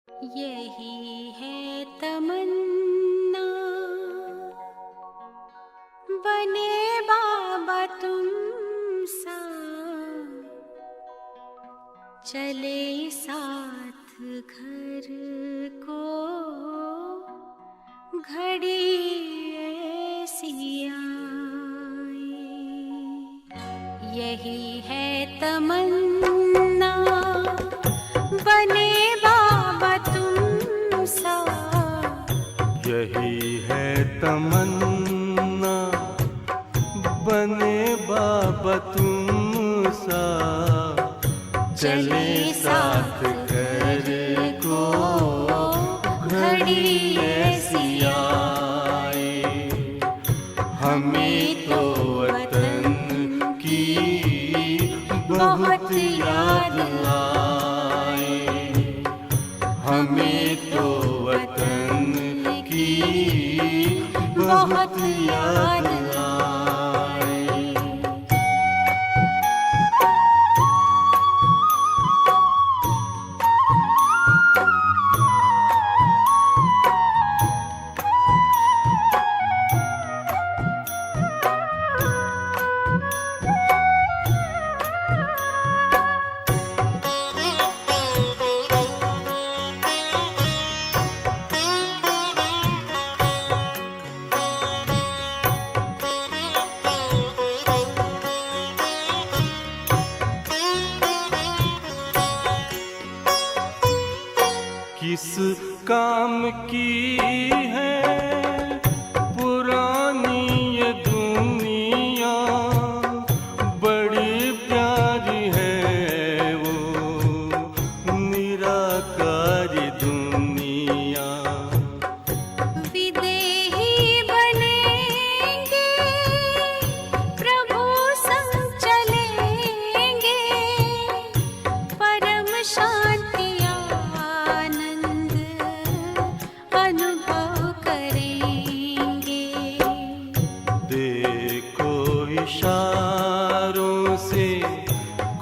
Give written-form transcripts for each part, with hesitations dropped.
यही है तमन्ना, बने बाबा तुम सा, चले साथ घर को घड़ी ऐसी आए। यही है तमन्ना, बने बाबा तुम सा, यही है तमन्ना, बने बाबा तुम सा, चले साथ घर को घड़ी ऐसी आए। हमें तो वतन की बहुत याद आए, हमें तो वतन की बहुत याद आए। किस काम की है पुरानी ये दुनिया, बड़ी प्यारी है वो निराकारी दुनिया। विदेही बनेंगे प्रभु संग चलेंगे, परम शांति अनुभव करेंगे। देखो इशारों से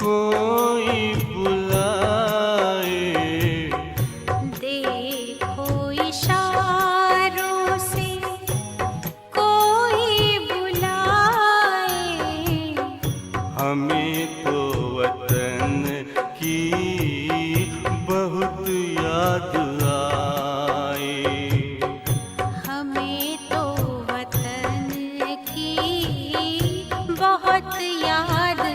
कोई बुलाए, देखो इशारों से कोई बुलाए। हमें तो वतन की बहुत याद आए, हमें तो वतन की बहुत याद आए।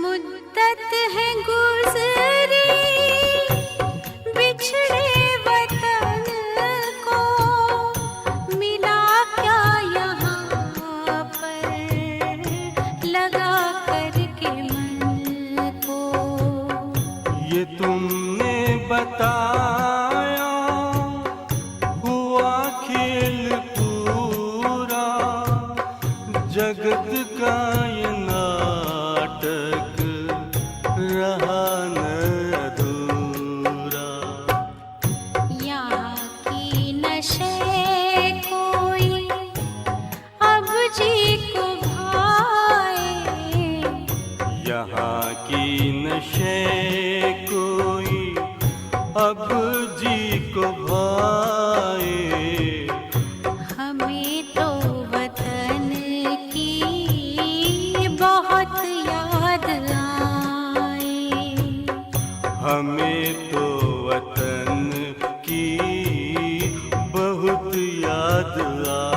मुद्दत है गुज़री बिछड़े वतन को, मिला क्या यहाँ पर लगा करके मन को। ये तुमने बताया हुआ खेल पूरा, जगत का ये नाटक रहा न अधूरा। यहाँ की नशे कोई अब जी को भाए, यहाँ की नशे कोई अब जी को भाए। हमें तो वतन की बहुत याद आए, हमें तो वतन की बहुत याद आए।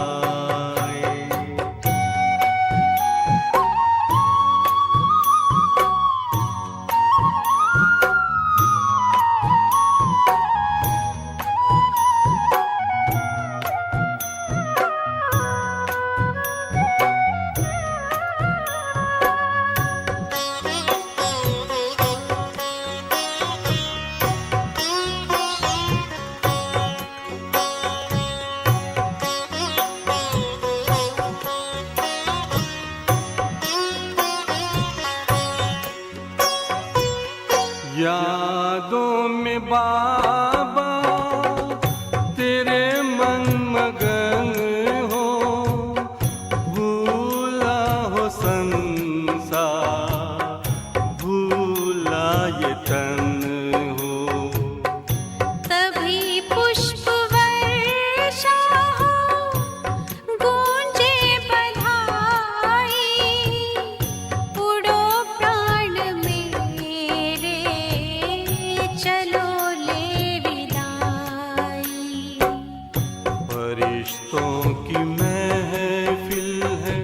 फरिश्तों की महफिल है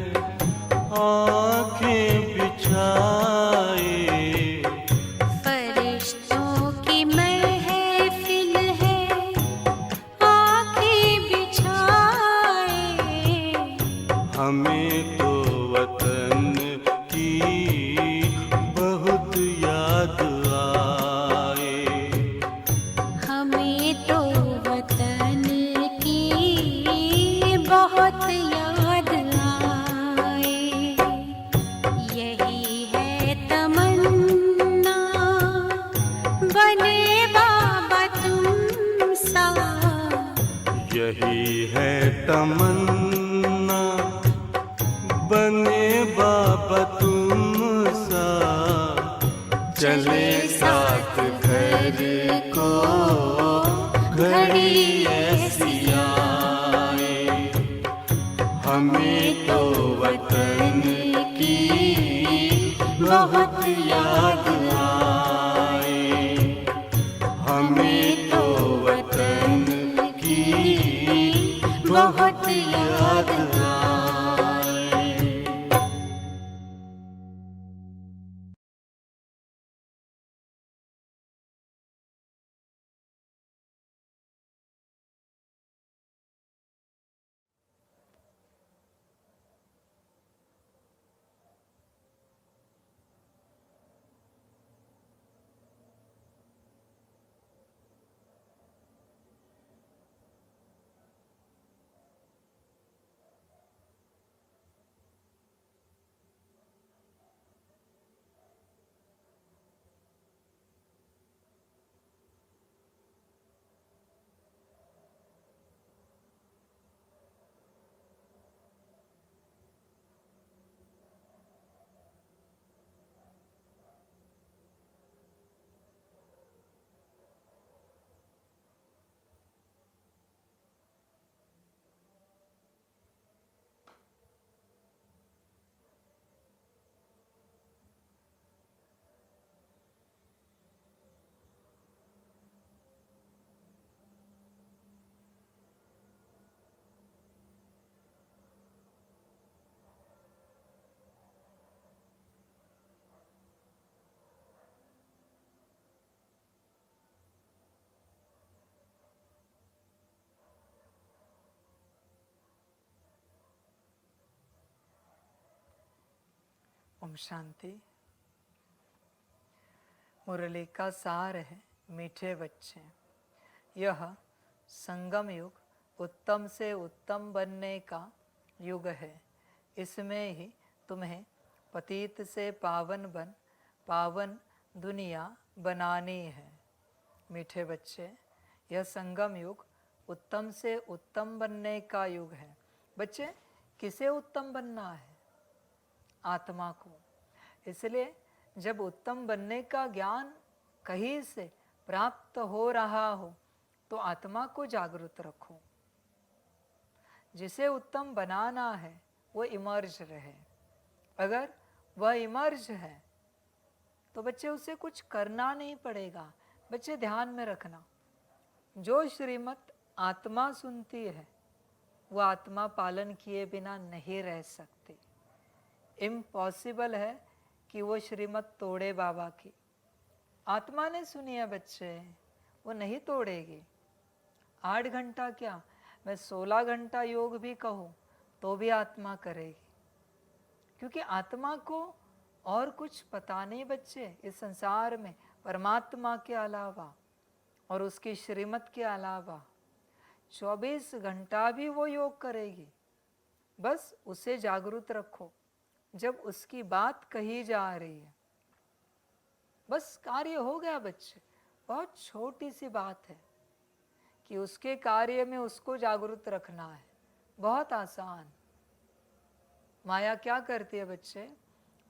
आंखें बिछाए, फरिश्तों की महफिल है आंखें बिछाए, हमें तो वतन की बहुत याद आए। हमें तो वतन की बहुत याद आए। यही है तमन्ना बने बाबा तुम सा, यही है तमन्ना बने बाबा तुम सा, चले साथ घर को घड़ी ऐसी आए। हमें तो वतन की बहुत याद आए, हमें तो वतन की बहुत याद आए। ओम शांति। मुरली का सार है मीठे बच्चे, यह संगम युग उत्तम से उत्तम बनने का युग है। इसमें ही तुम्हें पतित से पावन बन पावन दुनिया बनानी है। मीठे बच्चे, यह संगम युग उत्तम से उत्तम बनने का युग है। बच्चे, किसे उत्तम बनना है? आत्मा को। इसलिए जब उत्तम बनने का ज्ञान कहीं से प्राप्त हो रहा हो तो आत्मा को जागृत रखो। जिसे उत्तम बनाना है वो इमर्ज रहे। अगर वह इमर्ज है तो बच्चे उसे कुछ करना नहीं पड़ेगा। बच्चे ध्यान में रखना, जो श्रीमत आत्मा सुनती है वो आत्मा पालन किए बिना नहीं रह सकती। इम्पॉसिबल है कि वो श्रीमत तोड़े बाबा की। आत्मा ने सुनी है बच्चे, वो नहीं तोड़ेगी। 8 घंटा क्या, मैं 16 घंटा योग भी कहूँ तो भी आत्मा करेगी, क्योंकि आत्मा को और कुछ पता नहीं बच्चे इस संसार में परमात्मा के अलावा और उसकी श्रीमत के अलावा। 24 घंटा भी वो योग करेगी। बस उसे जागरूक रखो जब उसकी बात कही जा रही है। बस कार्य हो गया बच्चे। बहुत छोटी सी बात है कि उसके कार्य में उसको जागरूक रखना है। बहुत आसान। माया क्या करती है बच्चे?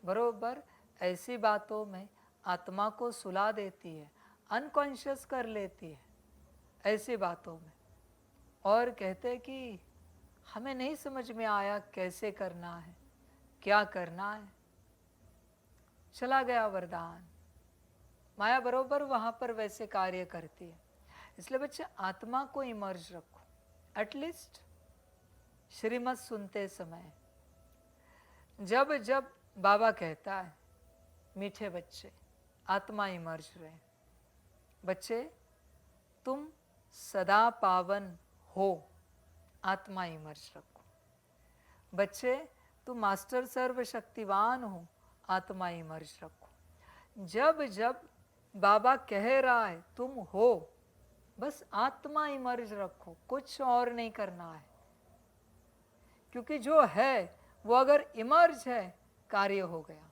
बरोबर ऐसी बातों में आत्मा को सुला देती है, अनकॉन्शियस कर लेती है ऐसी बातों में, और कहते कि हमें नहीं समझ में आया कैसे करना है, क्या करना है। चला गया वरदान। माया बरोबर वहां पर वैसे कार्य करती है। इसलिए बच्चे आत्मा को इमर्ज रखो। एटलीस्ट श्रीमत सुनते समय जब जब बाबा कहता है मीठे बच्चे आत्मा इमर्ज रहे, बच्चे तुम सदा पावन हो, आत्मा इमर्ज रखो, बच्चे तुम मास्टर सर्वशक्तिवान हो, आत्मा इमर्ज रखो। जब जब बाबा कह रहा है तुम हो, बस आत्मा इमर्ज रखो, कुछ और नहीं करना है, क्योंकि जो है वो अगर इमर्ज है कार्य हो गया।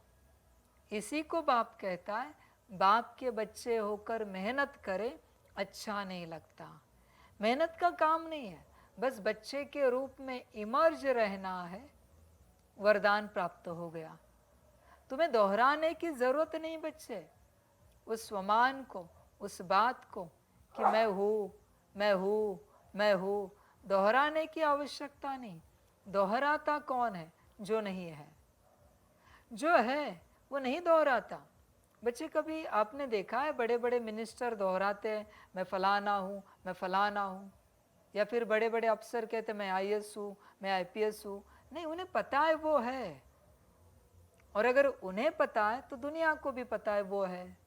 इसी को बाप कहता है बाप के बच्चे होकर मेहनत करे अच्छा नहीं लगता। मेहनत का काम नहीं है, बस बच्चे के रूप में इमर्ज रहना है, वरदान प्राप्त हो गया। तुम्हें दोहराने की जरूरत नहीं बच्चे, उस स्वमान को, उस बात को कि मैं हूँ मैं हूँ मैं हूँ, दोहराने की आवश्यकता नहीं। दोहराता कौन है? जो नहीं है। जो है वो नहीं दोहराता। बच्चे कभी आपने देखा है बड़े बड़े मिनिस्टर दोहराते हैं मैं फलाना हूँ मैं फलाना हूँ, या फिर बड़े बड़े अफसर कहते मैं आईएएस हूँ मैं आईपीएस हूँ? नहीं, उन्हें पता है वो है, और अगर उन्हें पता है तो दुनिया को भी पता है वो है।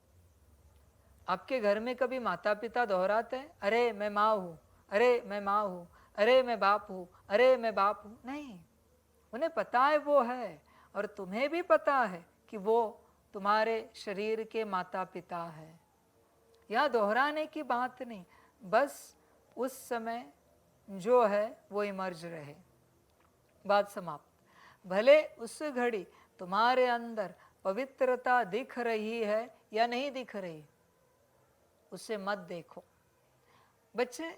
आपके घर में कभी माता पिता दोहराते हैं अरे मैं माँ हूँ, अरे मैं माँ हूँ, अरे मैं बाप हूँ, अरे मैं बाप हूँ? नहीं, उन्हें पता है वो है, और तुम्हें भी पता है कि वो तुम्हारे शरीर के माता पिता है। यह दोहराने की बात नहीं, बस उस समय जो है वो इमर्ज रहे, बात समाप्त। भले उस घड़ी तुम्हारे अंदर पवित्रता दिख रही है या नहीं दिख रही, उसे मत देखो। बच्चे,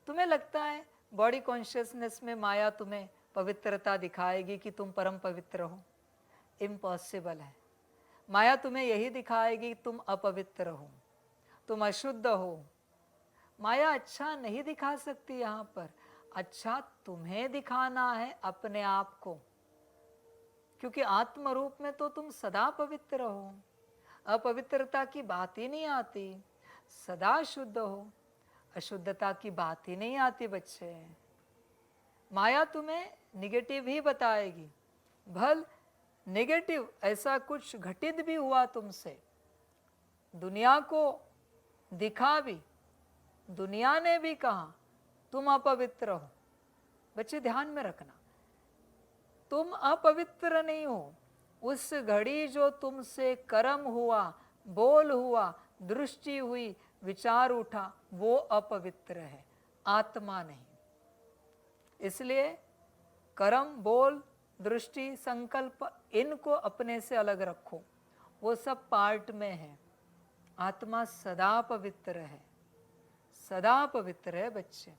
तुम्हें लगता है बॉडी कॉन्शियसनेस में माया तुम्हें पवित्रता दिखाएगी कि तुम परम पवित्र हो? इम्पॉसिबल है। माया तुम्हें यही दिखाएगी तुम अपवित्र हो, तुम अशुद्ध हो। माया अच्छा नहीं दिखा सकती। यहाँ पर अच्छा तुम्हें दिखाना है अपने आप को, क्योंकि आत्म रूप में तो तुम सदा पवित्र हो, अपवित्रता की बात ही नहीं आती। सदा शुद्ध हो, अशुद्धता की बात ही नहीं आती। बच्चे, माया तुम्हें निगेटिव ही बताएगी। भल नेगेटिव ऐसा कुछ घटित भी हुआ तुमसे, दुनिया को दिखा भी, दुनिया ने भी कहा तुम अपवित्र हो। बच्चे ध्यान में रखना, तुम अपवित्र नहीं हो। उस घड़ी जो तुमसे कर्म हुआ, बोल हुआ, दृष्टि हुई, विचार उठा, वो अपवित्र है, आत्मा नहीं। इसलिए कर्म, बोल, दृष्टि, संकल्प, इनको अपने से अलग रखो, वो सब पार्ट में है। आत्मा सदा पवित्र है, सदा पवित्र है बच्चे।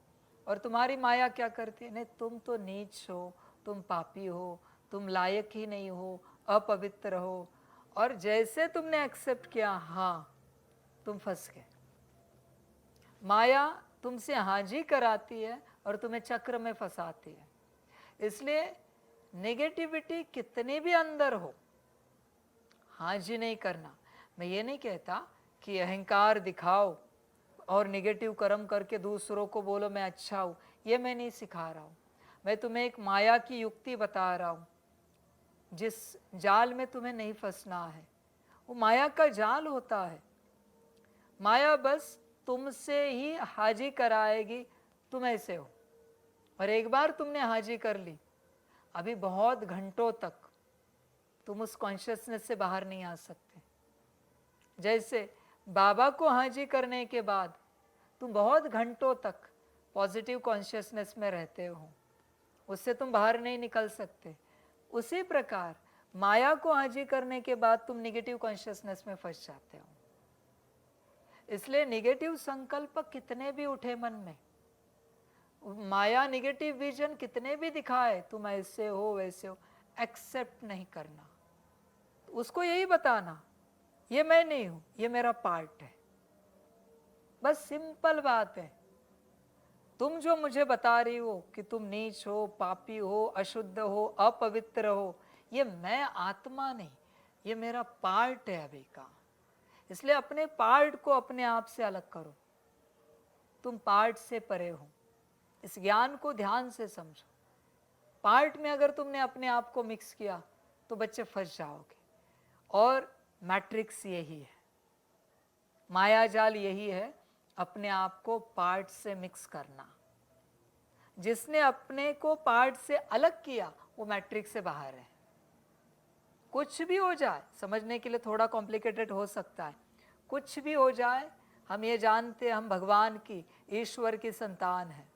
और तुम्हारी माया क्या करती है? नहीं, तुम तो नीच हो, तुम पापी हो, तुम लायक ही नहीं हो, अपवित्र हो। और जैसे तुमने एक्सेप्ट किया, हाँ, तुम फंस गए। माया तुमसे हाजी कराती है और तुम्हें चक्र में फंसाती है। इसलिए नेगेटिविटी कितनी भी अंदर हो, हाजी नहीं करना। मैं ये नहीं कहता कि अहंकार दिखाओ और नेगेटिव कर्म करके दूसरों को बोलो मैं अच्छा हूँ, ये मैं नहीं सिखा रहा हूँ। मैं तुम्हें एक माया की युक्ति बता रहा हूँ, जिस जाल में तुम्हें नहीं फंसना है। वो माया का जाल होता है। माया बस तुमसे ही हाजी कराएगी तुम ऐसे हो, और एक बार तुमने हाजी कर ली, अभी बहुत घंटों तक तुम उस कॉन्शियसनेस से बाहर नहीं आ सकते। जैसे बाबा को हाजी करने के बाद तुम बहुत घंटों तक पॉजिटिव कॉन्शियसनेस में रहते हो, उससे तुम बाहर नहीं निकल सकते। उसी प्रकार माया को हाजी करने के बाद तुम निगेटिव कॉन्शियसनेस में फंस जाते हो। इसलिए निगेटिव संकल्प कितने भी उठे मन में, माया निगेटिव विजन कितने भी दिखाए, तुम ऐसे हो वैसे हो, एक्सेप्ट नहीं करना। उसको यही बताना, ये मैं नहीं हूं, ये मेरा पार्ट है। बस सिंपल बात है। तुम जो मुझे बता रही हो कि तुम नीच हो, पापी हो, अशुद्ध हो, अपवित्र हो, ये मैं आत्मा नहीं, ये मेरा पार्ट है अभी का। इसलिए अपने पार्ट को अपने आप से अलग करो। तुम पार्ट से परे हो। इस ज्ञान को ध्यान से समझो। पार्ट में अगर तुमने अपने आप को मिक्स किया तो बच्चे फंस जाओगे। और मैट्रिक्स यही है, माया जाल यही है, अपने आप को पार्ट से मिक्स करना। जिसने अपने को पार्ट से अलग किया वो मैट्रिक्स से बाहर है। कुछ भी हो जाए, समझने के लिए थोड़ा कॉम्प्लिकेटेड हो सकता है, कुछ भी हो जाए हम ये जानते हैं हम भगवान की, ईश्वर की संतान है,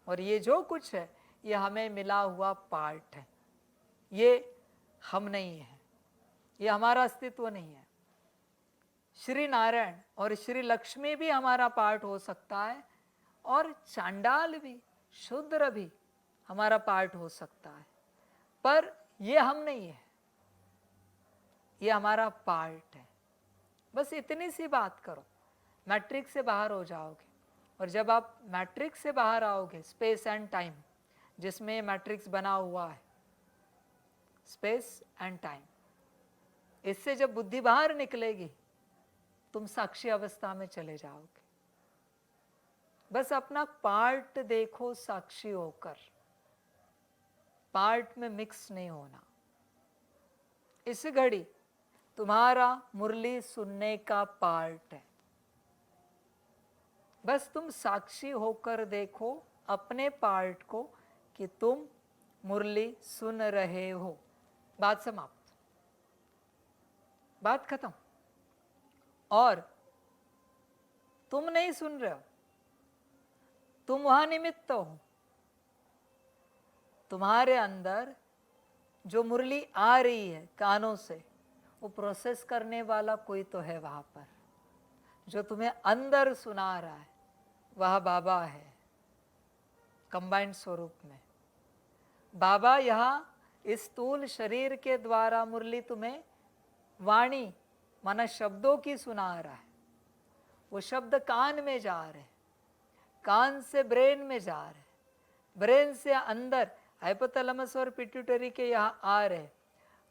और ये जो कुछ है ये हमें मिला हुआ पार्ट है, ये हम नहीं है, ये हमारा अस्तित्व नहीं है। श्री नारायण और श्री लक्ष्मी भी हमारा पार्ट हो सकता है, और चांडाल भी, शूद्र भी हमारा पार्ट हो सकता है, पर ये हम नहीं है, ये हमारा पार्ट है। बस इतनी सी बात करो, मैट्रिक्स से बाहर हो जाओगे। और जब आप मैट्रिक्स से बाहर आओगे, स्पेस एंड टाइम जिसमें मैट्रिक्स बना हुआ है, स्पेस एंड टाइम, इससे जब बुद्धि बाहर निकलेगी तुम साक्षी अवस्था में चले जाओगे। बस अपना पार्ट देखो साक्षी होकर, पार्ट में मिक्स नहीं होना। इस घड़ी तुम्हारा मुरली सुनने का पार्ट है, बस तुम साक्षी होकर देखो अपने पार्ट को कि तुम मुरली सुन रहे हो। बात समाप्त, बात खत्म। और तुम नहीं सुन रहे हो, तुम वहां निमित्त हो। तुम्हारे अंदर जो मुरली आ रही है कानों से, वो प्रोसेस करने वाला कोई तो है वहां पर, जो तुम्हें अंदर सुना रहा है वह बाबा है, कंबाइंड स्वरूप में। बाबा यहाँ इस स्थूल शरीर के द्वारा मुरली तुम्हें वाणी माना शब्दों की सुना रहा है। वो शब्द कान में जा रहे, कान से ब्रेन में जा रहे, ब्रेन से अंदर हाइपोथैलेमस और पिट्यूटरी के यहाँ आ रहे।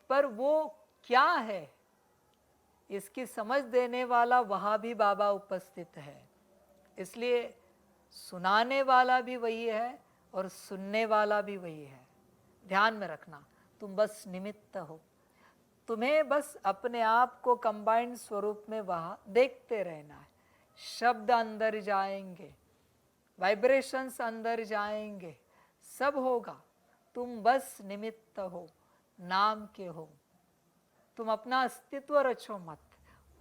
पर वो क्या है इसकी समझ देने वाला वहाँ भी बाबा उपस्थित है। इसलिए सुनाने वाला भी वही है और सुनने वाला भी वही है। ध्यान में रखना, तुम बस निमित्त हो। तुम्हें बस अपने आप को कंबाइंड स्वरूप में वहाँ देखते रहना है। शब्द अंदर जाएंगे, वाइब्रेशंस अंदर जाएंगे, सब होगा, तुम बस निमित्त हो, नाम के हो। तुम अपना अस्तित्व रचो मत।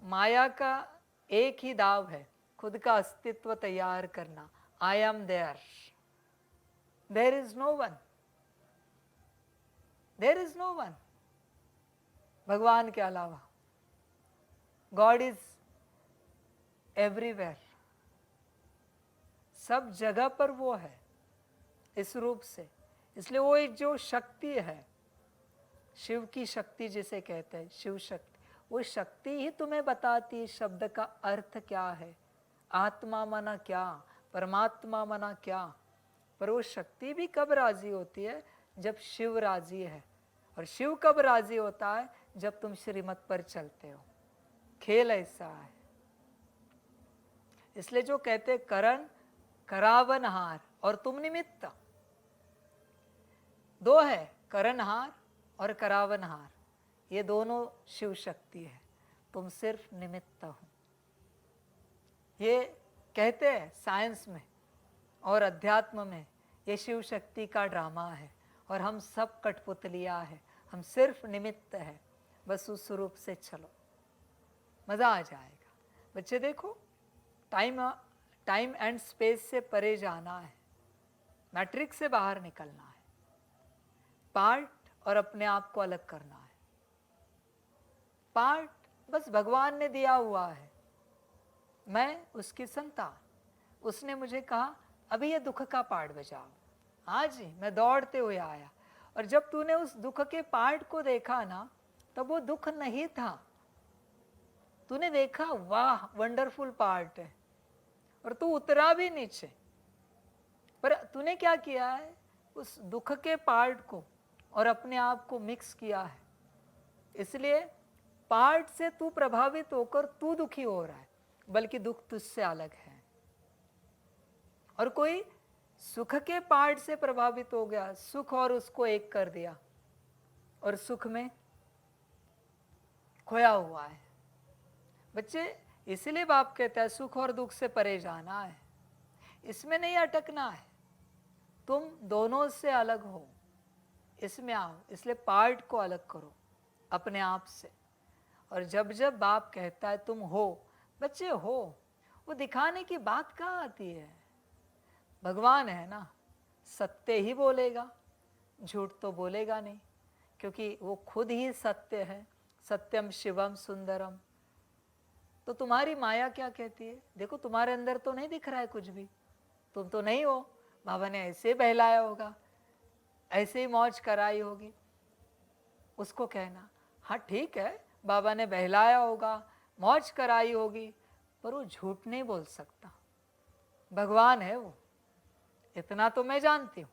माया का एक ही दाव है, खुद का अस्तित्व तैयार करना। I am there, there is no one, there is no one भगवान के अलावा। गॉड इज एवरीवेयर, सब जगह पर वो है इस रूप से। इसलिए वो एक जो शक्ति है, शिव की शक्ति जिसे कहते हैं, शिव शक्ति, वो शक्ति ही तुम्हें बताती है शब्द का अर्थ क्या है, आत्मा माना क्या, परमात्मा माना क्या। पर वो शक्ति भी कब राजी होती है? जब शिव राजी है। और शिव कब राजी होता है? जब तुम श्रीमत पर चलते हो। खेल ऐसा है। इसलिए जो कहते करण करावनहार और तुम निमित्त, दो है, करणहार और करावनहार, ये दोनों शिव शक्ति है, तुम सिर्फ निमित्त हो। ये कहते हैं साइंस में और अध्यात्म में, ये शिव शक्ति का ड्रामा है और हम सब कठपुतलियाँ हैं, हम सिर्फ निमित्त है। बस उस रूप से चलो, मज़ा आ जाएगा। बच्चे देखो, टाइम एंड स्पेस से परे जाना है, मैट्रिक्स से बाहर निकलना है, पार्ट और अपने आप को अलग करना है। पार्ट बस भगवान ने दिया हुआ है, मैं उसकी संतान। उसने मुझे कहा अभी ये दुख का पार्ट बजाओ। आज ही मैं दौड़ते हुए आया, और जब तूने उस दुख के पार्ट को देखा ना, तब वो दुख नहीं था। तूने देखा वाह वंडरफुल पार्ट है, और तू उतरा भी नीचे। पर तूने क्या किया है? उस दुख के पार्ट को और अपने आप को मिक्स किया है। इसलिए पार्ट से तू प्रभावित होकर तू दुखी हो रहा है, बल्कि दुख तुझसे अलग है। और कोई सुख के पार्ट से प्रभावित हो गया, सुख और उसको एक कर दिया और सुख में खोया हुआ है। बच्चे इसीलिए बाप कहता है सुख और दुख से परे जाना है, इसमें नहीं अटकना है, तुम दोनों से अलग हो, इसमें आओ। इसलिए पार्ट को अलग करो अपने आप से। और जब जब बाप कहता है तुम हो, बच्चे हो, वो दिखाने की बात कहाँ आती है? भगवान है ना, सत्य ही बोलेगा, झूठ तो बोलेगा नहीं, क्योंकि वो खुद ही सत्य है। सत्यम शिवम सुंदरम। तो तुम्हारी माया क्या कहती है? देखो तुम्हारे अंदर तो नहीं दिख रहा है कुछ भी, तुम तो नहीं हो, बाबा ने ऐसे बहलाया होगा, ऐसे ही मौज कराई होगी। उसको कहना हाँ ठीक है, बाबा ने बहलाया होगा, मौज कराई होगी, पर वो झूठ नहीं बोल सकता, भगवान है वो। इतना तो मैं जानती हूँ,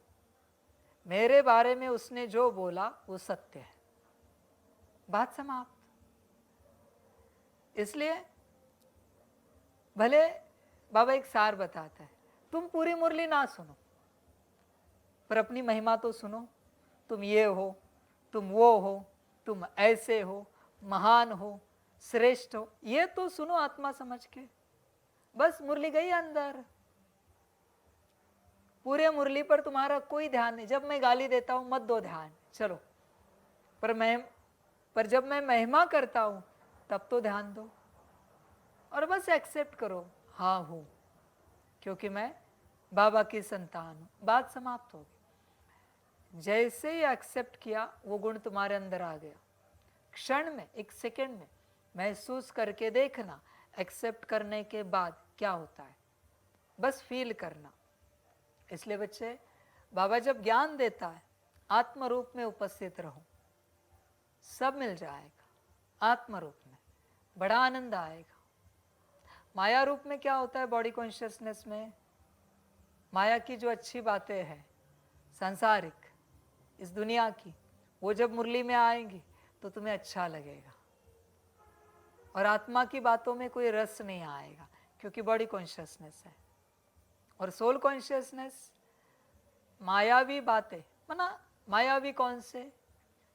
मेरे बारे में उसने जो बोला वो सत्य है, बात समाप्त। इसलिए भले बाबा एक सार बताता है, तुम पूरी मुरली ना सुनो पर अपनी महिमा तो सुनो। तुम ये हो, तुम वो हो, तुम ऐसे हो, महान हो, श्रेष्ठ हो, ये तो सुनो आत्मा समझ के। बस मुरली गई अंदर, पूरे मुरली पर तुम्हारा कोई ध्यान नहीं। जब मैं गाली देता हूं मत दो ध्यान, चलो, पर जब मैं महिमा करता हूं तब तो ध्यान दो और बस एक्सेप्ट करो, हाँ हूं, क्योंकि मैं बाबा की संतान हूं। बात समाप्त हो गई। जैसे ही एक्सेप्ट किया वो गुण तुम्हारे अंदर आ गया, क्षण में, एक सेकेंड में। महसूस करके देखना एक्सेप्ट करने के बाद क्या होता है, बस फील करना। इसलिए बच्चे बाबा जब ज्ञान देता है, आत्म रूप में उपस्थित रहो, सब मिल जाएगा। आत्म रूप में बड़ा आनंद आएगा। माया रूप में क्या होता है? बॉडी कॉन्शियसनेस में माया की जो अच्छी बातें हैं, सांसारिक, इस दुनिया की, वो जब मुरली में आएंगी तो तुम्हें अच्छा लगेगा, और आत्मा की बातों में कोई रस नहीं आएगा, क्योंकि बॉडी कॉन्शियसनेस है। और सोल कॉन्शियसनेस मायावी बातें, माना मायावी कौन से?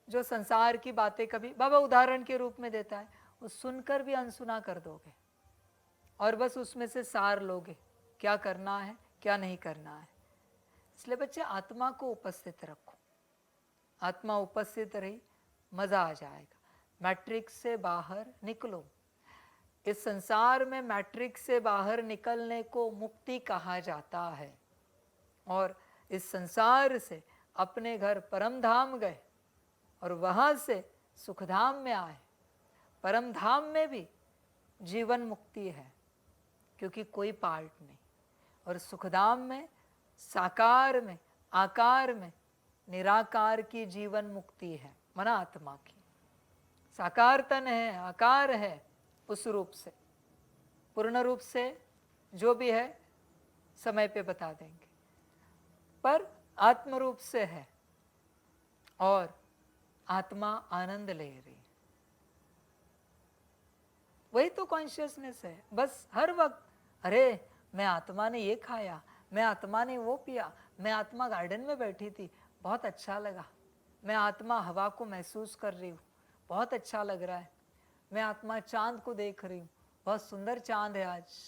जो संसार की बातें कभी बाबा उदाहरण के रूप में देता है, वो सुनकर भी अनसुना कर दोगे और बस उसमें से सार लोगे, क्या करना है क्या नहीं करना है। इसलिए बच्चे आत्मा को उपस्थित रखो, आत्मा उपस्थित रही, मजा आ जाएगा। मैट्रिक्स से बाहर निकलो। इस संसार में मैट्रिक्स से बाहर निकलने को मुक्ति कहा जाता है। और इस संसार से अपने घर परम धाम गए और वहां से सुखधाम में आए। परम धाम में भी जीवन मुक्ति है, क्योंकि कोई पार्ट नहीं, और सुखधाम में साकार में, आकार में, निराकार की जीवन मुक्ति है, मना आत्मा की। साकार तन है, आकार है, उस रूप से, पूर्ण रूप से जो भी है समय पे बता देंगे, पर आत्म रूप से है और आत्मा आनंद ले रही, वही तो कॉन्शियसनेस है। बस हर वक्त अरे मैं आत्मा ने ये खाया, मैं आत्मा ने वो पिया, मैं आत्मा गार्डन में बैठी थी, बहुत अच्छा लगा, मैं आत्मा हवा को महसूस कर रही हूँ, बहुत अच्छा लग रहा है, मैं आत्मा चांद को देख रही हूँ, बहुत सुंदर चांद है आज।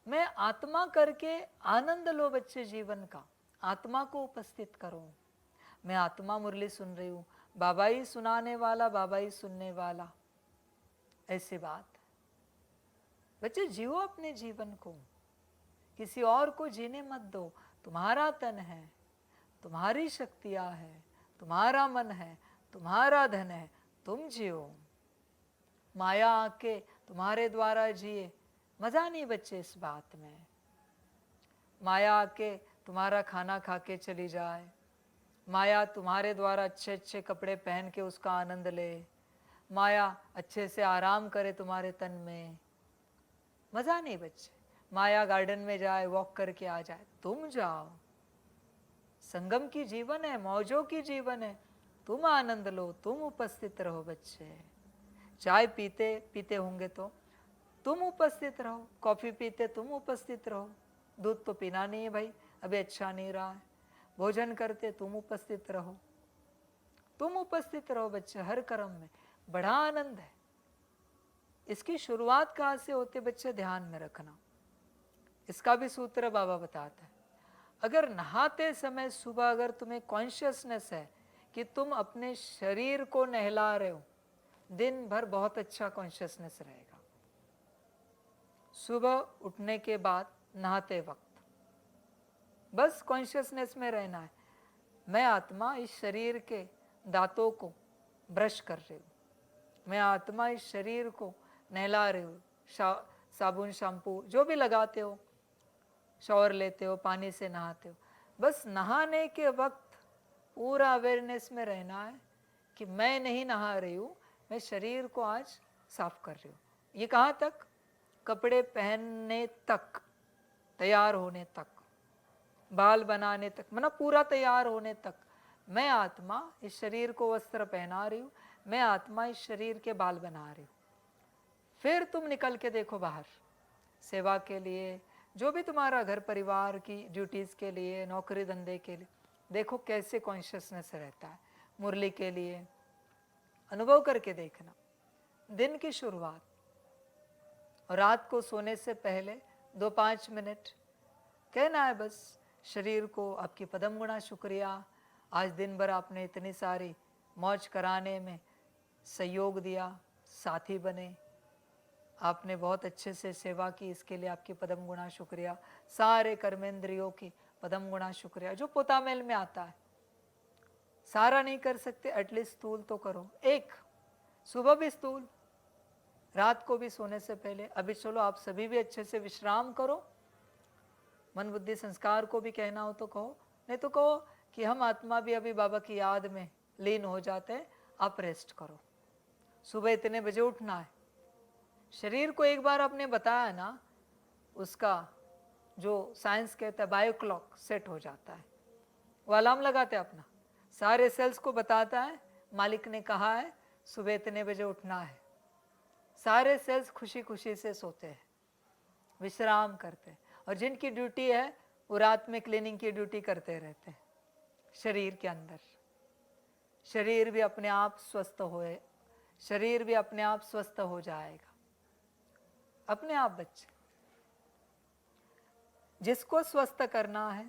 मैं आत्मा करके आनंद लो बच्चे जीवन का, आत्मा को उपस्थित करो। मैं आत्मा मुरली सुन रही हूँ, बाबा ही सुनाने वाला, बाबा ही सुनने वाला, ऐसी बात। बच्चे जियो अपने जीवन को, किसी और को जीने मत दो। तुम्हारा तन है, तुम्हारी शक्तियां है, तुम्हारा मन है, तुम्हारा धन है, तुम जियो। माया आके तुम्हारे द्वारा जिए, मजा नहीं बच्चे इस बात में। माया आके तुम्हारा खाना खा के चली जाए, माया तुम्हारे द्वारा अच्छे अच्छे कपड़े पहन के उसका आनंद ले, माया अच्छे से आराम करे तुम्हारे तन में, मजा नहीं बच्चे। माया गार्डन में जाए, वॉक करके आ जाए, तुम जाओ। संगम की जीवन है, मौजों की जीवन है, तुम आनंद लो, तुम उपस्थित रहो बच्चे। चाय पीते पीते होंगे तो तुम उपस्थित रहो, कॉफी पीते तुम उपस्थित रहो, दूध तो पीना नहीं है भाई, अभी अच्छा नहीं रहा है। भोजन करते तुम उपस्थित रहो, तुम उपस्थित रहो बच्चे, हर कर्म में बड़ा आनंद है। इसकी शुरुआत कहाँ से होती है बच्चे, ध्यान में रखना। इसका भी सूत्र बाबा बताता है। अगर नहाते समय सुबह अगर तुम्हें कॉन्शियसनेस है कि तुम अपने शरीर को नहला रहे हो, दिन भर बहुत अच्छा कॉन्शियसनेस रहेगा। सुबह उठने के बाद नहाते वक्त बस कॉन्शियसनेस में रहना है, मैं आत्मा इस शरीर के दांतों को ब्रश कर रही हूँ, मैं आत्मा इस शरीर को नहला रही हूँ, साबुन शैम्पू जो भी लगाते हो, शॉवर लेते हो, पानी से नहाते हो, बस नहाने के वक्त पूरा अवेयरनेस में रहना है कि मैं नहीं नहा रही हूँ, मैं शरीर को आज साफ कर रही हूँ। ये कहाँ तक, कपड़े पहनने तक, तैयार होने तक, बाल बनाने तक, मतलब पूरा तैयार होने तक मैं आत्मा इस शरीर को वस्त्र पहना रही हूँ, मैं आत्मा इस शरीर के बाल बना रही हूँ। फिर तुम निकल के देखो बाहर, सेवा के लिए, जो भी तुम्हारा घर परिवार की ड्यूटीज़ के लिए, नौकरी धंधे के लिए, देखो कैसे कॉन्शियसनेस रहता है। मुरली के लिए अनुभव करके देखना। दिन की शुरुआत और रात को सोने से पहले 2-5 मिनट कहना है बस शरीर को, आपकी पदम गुणा शुक्रिया, आज दिन भर आपने इतनी सारी मौज कराने में सहयोग दिया, साथी बने, आपने बहुत अच्छे से सेवा की, इसके लिए आपकी पदम गुणा शुक्रिया। सारे कर्मेंद्रियों की पदम गुणा शुक्रिया। जो पोतामेल में आता है, सारा नहीं कर सकते, एटलीस्ट स्थूल तो करो, एक सुबह भी स्थूल, रात को भी सोने से पहले। अभी चलो आप सभी भी अच्छे से विश्राम करो, मन बुद्धि संस्कार को भी कहना हो तो कहो, नहीं तो कहो कि हम आत्मा भी अभी बाबा की याद में लीन हो जाते हैं, आप रेस्ट करो। सुबह इतने बजे उठना है, शरीर को एक बार आपने बताया ना, उसका जो साइंस कहता है बायो क्लॉक सेट हो जाता है। वो अलार्म लगाते हैं अपना, सारे सेल्स को बताता है मालिक ने कहा है सुबह इतने बजे उठना है। सारे सेल्स खुशी खुशी से सोते हैं, विश्राम करते हैं, और जिनकी ड्यूटी है वो रात में क्लीनिंग की ड्यूटी करते रहते हैं शरीर के अंदर। शरीर भी अपने आप स्वस्थ होए, शरीर भी अपने आप स्वस्थ हो जाएगा अपने आप। बच्चे, जिसको स्वस्थ करना है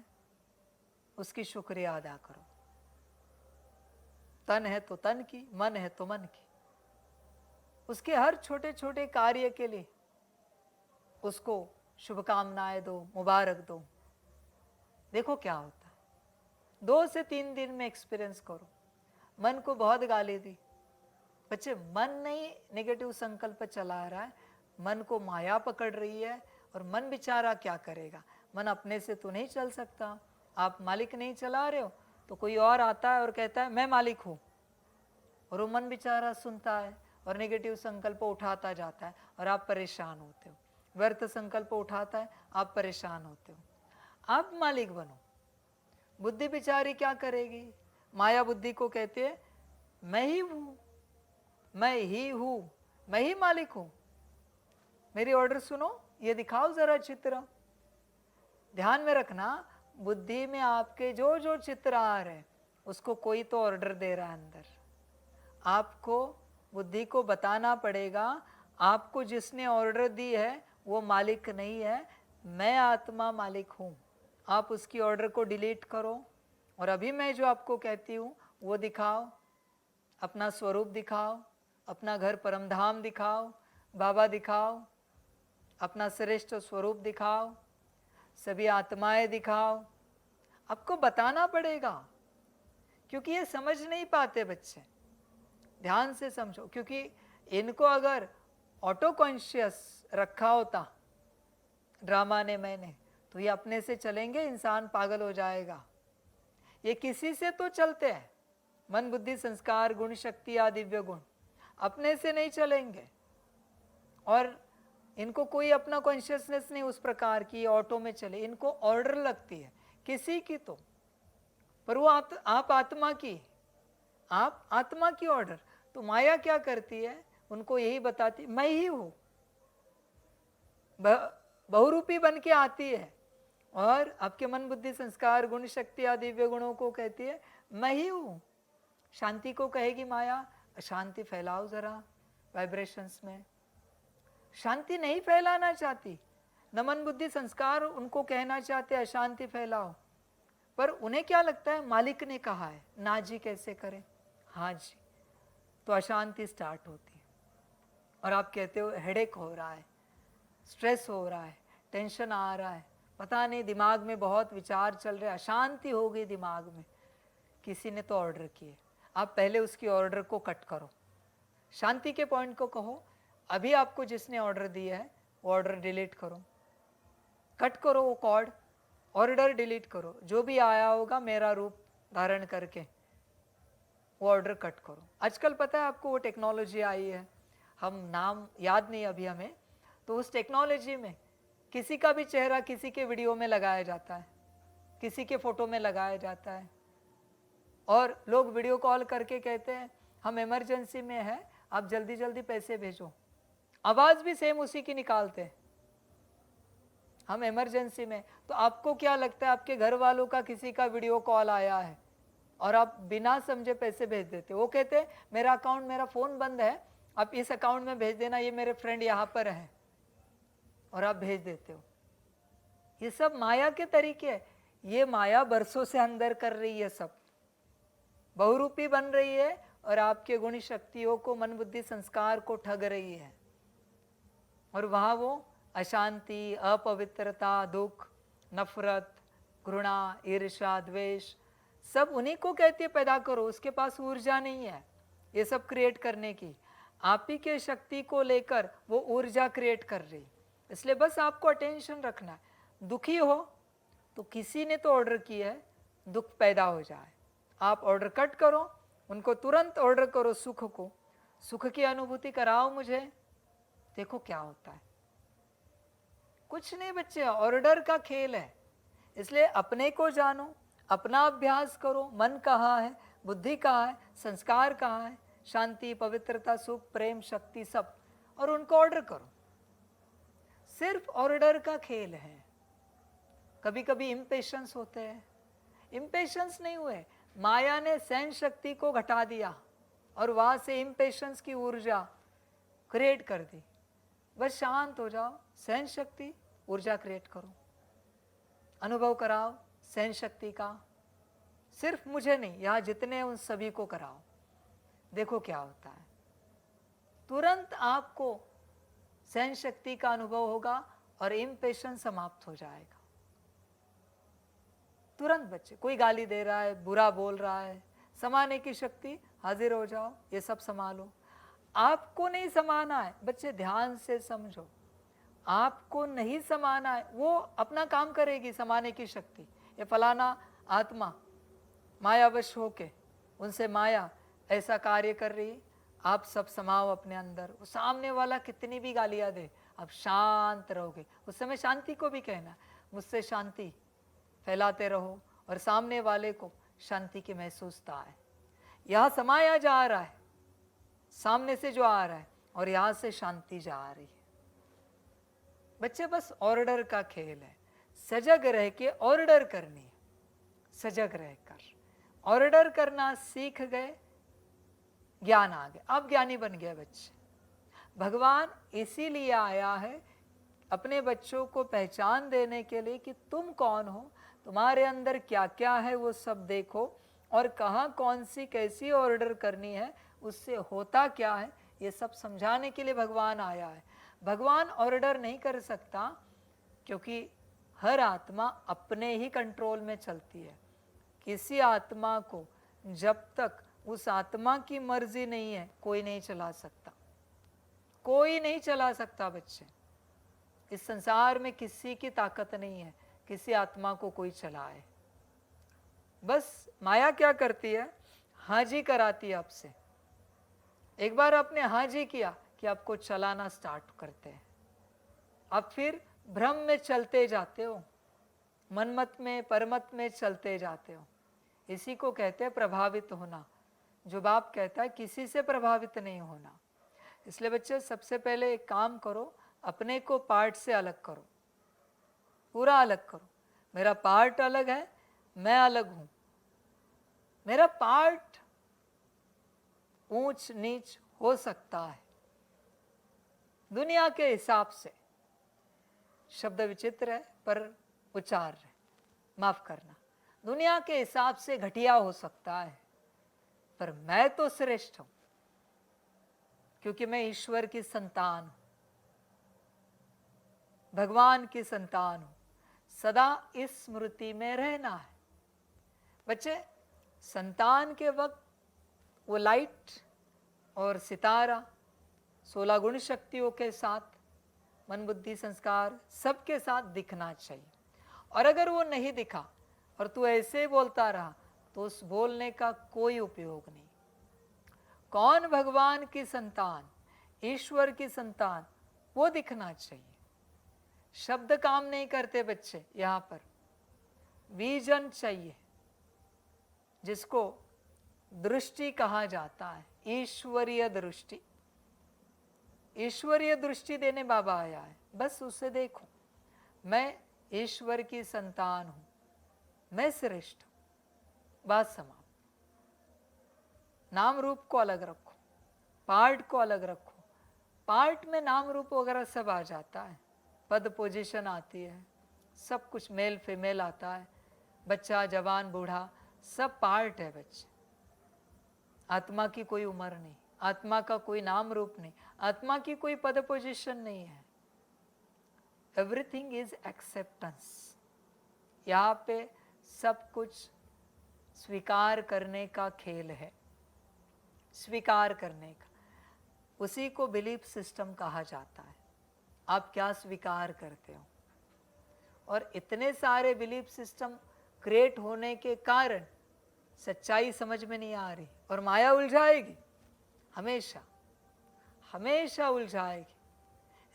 उसकी शुक्रिया अदा करो। तन है तो तन की, मन है तो मन की, उसके हर छोटे छोटे कार्य के लिए उसको शुभकामनाएं दो, मुबारक दो। देखो क्या होता है। 2 से 3 दिन में एक्सपीरियंस करो। मन को बहुत गाली दी बच्चे, मन नहीं नेगेटिव संकल्प चला रहा है, मन को माया पकड़ रही है, और मन बेचारा क्या करेगा। मन अपने से तो नहीं चल सकता, आप मालिक नहीं चला रहे हो तो कोई और आता है और कहता है मैं मालिक हूँ, और वो मन बेचारा सुनता है और नेगेटिव संकल्प उठाता जाता है और आप परेशान होते हो। व्यर्थ संकल्प उठाता है, आप परेशान होते हो। आप मालिक बनो। बुद्धि बेचारी क्या करेगी, माया बुद्धि को कहते हैं मैं ही हूँ, मैं ही हूँ, मैं ही मालिक हूँ। मेरी ऑर्डर सुनो, ये दिखाओ जरा चित्र। ध्यान में रखना, बुद्धि में आपके जो जो चित्र आ रहे हैं उसको कोई तो ऑर्डर दे रहा है अंदर। आपको बुद्धि को बताना पड़ेगा, आपको जिसने ऑर्डर दी है वो मालिक नहीं है, मैं आत्मा मालिक हूँ। आप उसकी ऑर्डर को डिलीट करो और अभी मैं जो आपको कहती हूँ वो दिखाओ, अपना स्वरूप दिखाओ, अपना घर परमधाम दिखाओ, बाबा दिखाओ, अपना श्रेष्ठ स्वरूप दिखाओ, सभी आत्माएं दिखाओ। आपको बताना पड़ेगा, क्योंकि ये समझ नहीं पाते बच्चे। ध्यान से समझो, क्योंकि इनको अगर ऑटो कॉन्शियस रखा होता ड्रामा ने मैंने, तो ये अपने से चलेंगे, इंसान पागल हो जाएगा। ये किसी से तो चलते हैं, मन बुद्धि संस्कार गुण शक्ति या दिव्य गुण, अपने से नहीं चलेंगे। और इनको कोई अपना कॉन्शियसनेस नहीं उस प्रकार की ऑटो में चले, इनको ऑर्डर लगती है किसी की तो, पर वो आप आत्मा की, आप आत्मा की ऑर्डर। तो माया क्या करती है, उनको यही बताती मैं ही हूं, बहुरूपी बन के आती है, और आपके मन बुद्धि संस्कार गुण शक्ति आदि दिव्य गुणों को कहती है मैं ही हूं। शांति को कहेगी माया अशांति फैलाओ जरा वाइब्रेशंस में। शांति नहीं फैलाना चाहती, न मन बुद्धि संस्कार उनको कहना चाहते अशांति फैलाओ, पर उन्हें क्या लगता है मालिक ने कहा है ना जी कैसे करें, हाँ जी, तो अशांति स्टार्ट होती है। और आप कहते हो हेडेक हो रहा है, स्ट्रेस हो रहा है, टेंशन आ रहा है, पता नहीं दिमाग में बहुत विचार चल रहे, अशांति हो गई दिमाग में। किसी ने तो ऑर्डर किए, आप पहले उसकी ऑर्डर को कट करो, शांति के पॉइंट को कहो अभी आपको जिसने ऑर्डर दिया है वो ऑर्डर डिलीट करो, कट करो वो कॉर्ड, ऑर्डर डिलीट करो, जो भी आया होगा मेरा रूप धारण करके वो ऑर्डर कट करो। आजकल पता है आपको वो टेक्नोलॉजी आई है, हम नाम याद नहीं अभी हमें, तो उस टेक्नोलॉजी में किसी का भी चेहरा किसी के वीडियो में लगाया जाता है, किसी के फोटो में लगाया जाता है, और लोग वीडियो कॉल करके कहते हैं हम इमरजेंसी में हैं, आप जल्दी जल्दी पैसे भेजो। आवाज भी सेम उसी की निकालते हैं, हम इमरजेंसी में। तो आपको क्या लगता है आपके घर वालों का किसी का वीडियो कॉल आया है और आप बिना समझे पैसे भेज देते, वो कहते हैं मेरा अकाउंट, मेरा फोन बंद है, आप इस अकाउंट में भेज देना, ये मेरे फ्रेंड यहाँ पर है, और आप भेज देते हो। ये सब माया के तरीके है, ये माया बरसों से अंदर कर रही है, सब बहुरूपी बन रही है और आपके गुण शक्तियों को मन बुद्धि संस्कार को ठग रही है। और वहाँ वो अशांति, अपवित्रता, दुख, नफरत, घृणा, ईर्ष्या, द्वेष सब उन्हीं को कहती है पैदा करो, उसके पास ऊर्जा नहीं है ये सब क्रिएट करने की, आप ही के शक्ति को लेकर वो ऊर्जा क्रिएट कर रही। इसलिए बस आपको अटेंशन रखना है। दुखी हो तो किसी ने तो ऑर्डर किया है दुख पैदा हो जाए, आप ऑर्डर कट करो, उनको तुरंत ऑर्डर करो सुख को, सुख की अनुभूति कराओ मुझे, देखो क्या होता है। कुछ नहीं बच्चे, ऑर्डर का खेल है। इसलिए अपने को जानो, अपना अभ्यास करो, मन कहाँ है, बुद्धि कहाँ है, संस्कार कहाँ है, शांति, पवित्रता, सुख, प्रेम, शक्ति सब, और उनको ऑर्डर करो। सिर्फ ऑर्डर का खेल है। कभी कभी इम्पेशंस होते हैं, इम्पेशंस नहीं हुए, माया ने सहन शक्ति को घटा दिया और वहां से इम्पेशंस की ऊर्जा क्रिएट कर दी। बस शांत हो जाओ, सहन शक्ति ऊर्जा क्रिएट करो, अनुभव कराओ सहन शक्ति का। सिर्फ मुझे नहीं, यहाँ जितने उन सभी को कराओ, देखो क्या होता है। तुरंत आपको सहन शक्ति का अनुभव होगा और इम्पेशंस समाप्त हो जाएगा। तुरंत बच्चे, कोई गाली दे रहा है, बुरा बोल रहा है, समाने की शक्ति, हाजिर हो जाओ, ये सब संभालो। आपको नहीं समाना है बच्चे, ध्यान से समझो, आपको नहीं समाना है, वो अपना काम करेगी समाने की शक्ति। ये फलाना आत्मा मायावश होके, उनसे माया ऐसा कार्य कर रही, आप सब समाओ अपने अंदर। वो सामने वाला कितनी भी गालियां दे, आप शांत रहोगे। उस समय शांति को भी कहना, मुझसे शांति फैलाते रहो और सामने वाले को शांति की महसूसता है। यहाँ समाया जा रहा है, सामने से जो आ रहा है, और यहाँ से शांति जा रही है। बच्चे बस ऑर्डर का खेल है, सजग रह के ऑर्डर करनी है, सजग रहकर ऑर्डर करना सीख गए, ज्ञान आ गया, अब ज्ञानी बन गया बच्चे। भगवान इसीलिए आया है अपने बच्चों को पहचान देने के लिए कि तुम कौन हो, तुम्हारे अंदर क्या क्या है वो सब देखो, और कहाँ कौन सी कैसी ऑर्डर करनी है, उससे होता क्या है, ये सब समझाने के लिए भगवान आया है। भगवान ऑर्डर नहीं कर सकता क्योंकि हर आत्मा अपने ही कंट्रोल में चलती है। किसी आत्मा को जब तक उस आत्मा की मर्जी नहीं है कोई नहीं चला सकता, कोई नहीं चला सकता बच्चे। इस संसार में किसी की ताकत नहीं है किसी आत्मा को कोई चलाए। बस माया क्या करती है, हाजी कराती है आपसे। एक बार आपने हाजी किया कि आपको चलाना स्टार्ट करते हैं, अब फिर भ्रम में चलते जाते हो, मनमत में परमत में चलते जाते हो। इसी को कहते हैं प्रभावित होना। जो बाप कहता है किसी से प्रभावित नहीं होना। इसलिए बच्चे सबसे पहले एक काम करो, अपने को पार्ट से अलग करो, पूरा अलग करो। मेरा पार्ट अलग है, मैं अलग हूं। मेरा पार्ट ऊंच नीच हो सकता है दुनिया के हिसाब से। शब्द विचित्र है पर उच्चार है, माफ करना। दुनिया के हिसाब से घटिया हो सकता है, पर मैं तो श्रेष्ठ हूं, क्योंकि मैं ईश्वर की संतान हूं, भगवान की संतान हूं। सदा इस स्मृति में रहना है। बच्चे, संतान के वक्त वो लाइट और सितारा 16 गुण शक्तियों के साथ मन बुद्धि संस्कार सबके साथ दिखना चाहिए। और अगर वो नहीं दिखा और तू ऐसे बोलता रहा तो उस बोलने का कोई उपयोग नहीं। कौन भगवान की संतान, ईश्वर की संतान, वो दिखना चाहिए। शब्द काम नहीं करते बच्चे, यहां पर विजन चाहिए, जिसको दृष्टि कहा जाता है, ईश्वरीय दृष्टि। ईश्वरीय दृष्टि देने बाबा आया है, बस उसे देखो। मैं ईश्वर की संतान हूं, मैं श्रेष्ठ हूं, बात समाप्त। नाम रूप को अलग रखो, पार्ट को अलग रखो। पार्ट में नाम रूप वगैरह सब आ जाता है, पद पोजीशन आती है, सब कुछ मेल फीमेल आता है, बच्चा जवान बूढ़ा सब पार्ट है बच्चे। आत्मा की कोई उम्र नहीं, आत्मा का कोई नाम रूप नहीं, आत्मा की कोई पद पोजीशन नहीं है। Everything is acceptance. यहाँ पे सब कुछ स्वीकार करने का खेल है, स्वीकार करने का। उसी को बिलीफ सिस्टम कहा जाता है। आप क्या स्वीकार करते हो? और इतने सारे बिलीफ सिस्टम क्रिएट होने के कारण सच्चाई समझ में नहीं आ रही और माया उलझाएगी, हमेशा हमेशा उलझाएगी।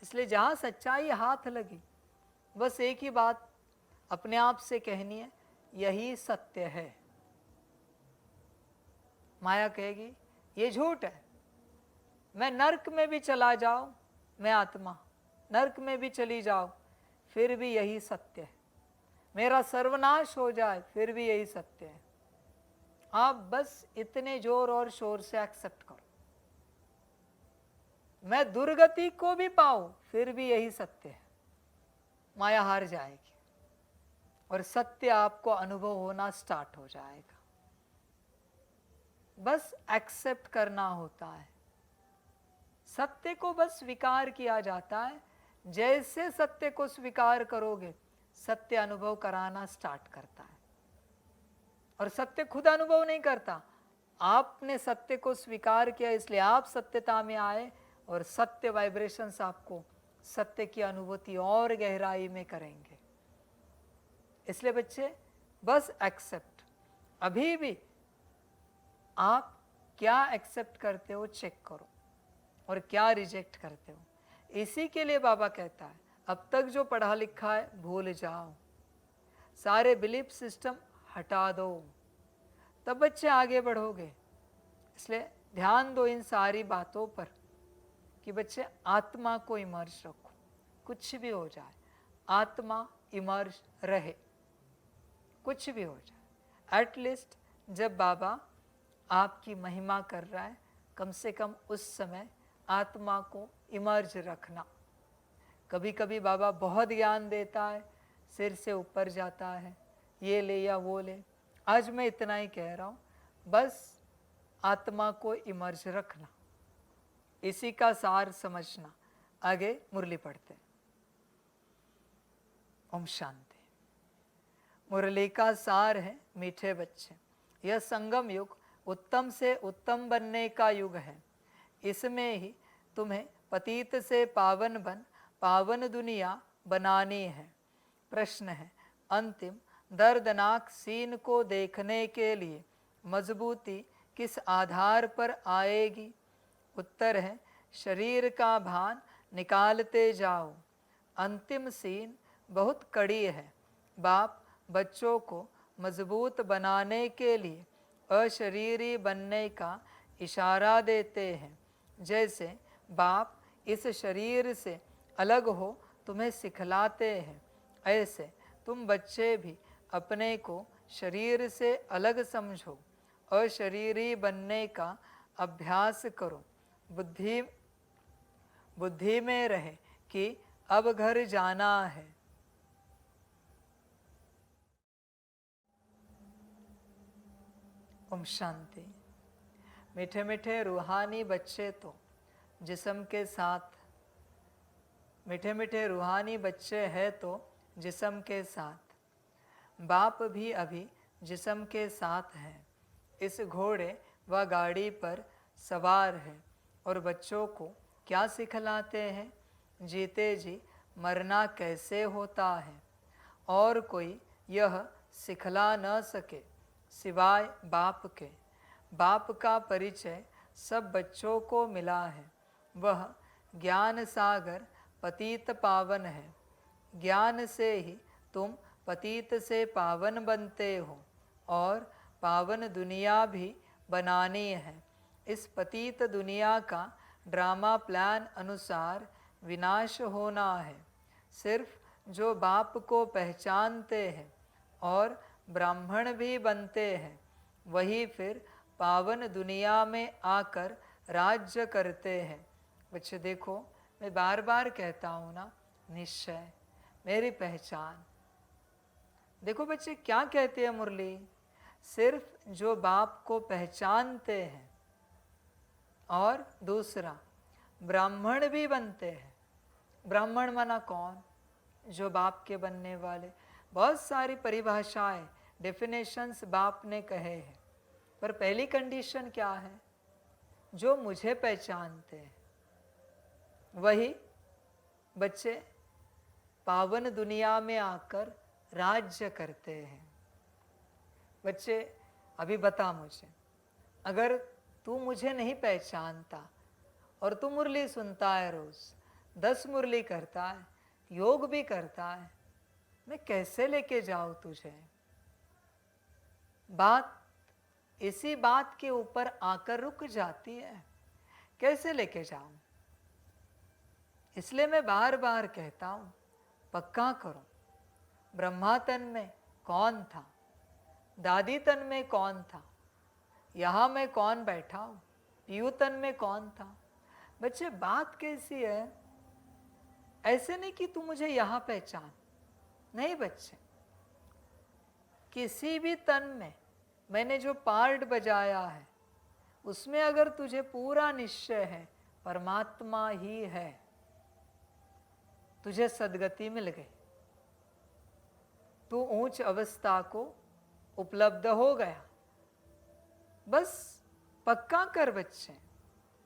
इसलिए जहां सच्चाई हाथ लगी, बस एक ही बात अपने आप से कहनी है, यही सत्य है। माया कहेगी ये झूठ है। मैं नरक में भी चला जाऊं, मैं आत्मा नरक में भी चली जाऊं, फिर भी यही सत्य है। मेरा सर्वनाश हो जाए, फिर भी यही सत्य है। आप बस इतने जोर और शोर से एक्सेप्ट करो। मैं दुर्गति को भी पाऊं, फिर भी यही सत्य है। माया हार जाएगी और सत्य आपको अनुभव होना स्टार्ट हो जाएगा। बस एक्सेप्ट करना होता है। सत्य को बस स्वीकार किया जाता है। जैसे सत्य को स्वीकार करोगे, सत्य अनुभव कराना स्टार्ट करता है। और सत्य खुद अनुभव नहीं करता, आपने सत्य को स्वीकार किया, इसलिए आप सत्यता में आए और सत्य वाइब्रेशंस आपको सत्य की अनुभूति और गहराई में करेंगे। इसलिए बच्चे बस एक्सेप्ट। अभी भी आप क्या एक्सेप्ट करते हो चेक करो और क्या रिजेक्ट करते हो। इसी के लिए बाबा कहता है अब तक जो पढ़ा लिखा है भूल जाओ, सारे बिलीफ सिस्टम हटा दो, तब बच्चे आगे बढ़ोगे। इसलिए ध्यान दो इन सारी बातों पर कि बच्चे आत्मा को इमर्ज रखो। कुछ भी हो जाए आत्मा इमर्ज रहे, कुछ भी हो जाए। एटलीस्ट जब बाबा आपकी महिमा कर रहा है, कम से कम उस समय आत्मा को इमर्ज रखना। कभी कभी बाबा बहुत ज्ञान देता है, सिर से ऊपर जाता है, ये ले या वो ले। आज मैं इतना ही कह रहा हूँ, बस आत्मा को इमर्ज रखना, इसी का सार समझना। आगे मुरली पढ़ते हैं। ओम शांति। मुरली का सार है मीठे बच्चे, यह संगम युग उत्तम से उत्तम बनने का युग है। इसमें ही तुम्हें पतित से पावन बन पावन दुनिया बनानी है। प्रश्न है, अंतिम दर्दनाक सीन को देखने के लिए मजबूती किस आधार पर आएगी? उत्तर है, शरीर का भान निकालते जाओ। अंतिम सीन बहुत कड़ी है। बाप बच्चों को मजबूत बनाने के लिए अशरीरी बनने का इशारा देते हैं। जैसे बाप इस शरीर से अलग हो तुम्हें सिखलाते हैं, ऐसे तुम बच्चे भी अपने को शरीर से अलग समझो, अशरीरी बनने का अभ्यास करो। बुद्धि में रहे कि अब घर जाना है। ओम शांति। मीठे मीठे रूहानी बच्चे तो जिस्म के साथ, मीठे मीठे रूहानी बच्चे हैं तो जिस्म के साथ, बाप भी अभी जिस्म के साथ है। इस घोड़े व गाड़ी पर सवार है और बच्चों को क्या सिखलाते हैं? जीते जी मरना कैसे होता है, और कोई यह सिखला न सके सिवाय बाप के। बाप का परिचय सब बच्चों को मिला है। वह ज्ञान सागर पतित पावन है। ज्ञान से ही तुम पतित से पावन बनते हो और पावन दुनिया भी बनानी है। इस पतित दुनिया का ड्रामा प्लान अनुसार विनाश होना है। सिर्फ जो बाप को पहचानते हैं और ब्राह्मण भी बनते हैं, वही फिर पावन दुनिया में आकर राज्य करते हैं। बच्चे देखो, मैं बार बार कहता हूँ ना, निश्चय, मेरी पहचान। देखो बच्चे क्या कहते हैं मुरली, सिर्फ जो बाप को पहचानते हैं और दूसरा ब्राह्मण भी बनते हैं। ब्राह्मण माना कौन? जो बाप के बनने वाले। बहुत सारी परिभाषाएं, डेफिनेशंस बाप ने कहे हैं, पर पहली कंडीशन क्या है? जो मुझे पहचानते हैं वही बच्चे पावन दुनिया में आकर राज्य करते हैं। बच्चे अभी बता मुझे, अगर तू मुझे नहीं पहचानता और तू मुरली सुनता है, रोज 10 मुरली करता है, योग भी करता है, मैं कैसे लेके जाऊं तुझे? बात इसी बात के ऊपर आकर रुक जाती है, कैसे लेके जाऊं? इसलिए मैं बार बार कहता हूं, पक्का करो। ब्रह्मा तन में कौन था? दादी तन में कौन था? यहाँ मैं कौन बैठा हूं? पीयू तन में कौन था? बच्चे बात कैसी है? ऐसे नहीं कि तू मुझे यहाँ पहचान, नहीं बच्चे, किसी भी तन में मैंने जो पार्ट बजाया है उसमें अगर तुझे पूरा निश्चय है परमात्मा ही है, तुझे सदगति मिल गई, तू ऊंच अवस्था को उपलब्ध हो गया। बस पक्का कर बच्चे,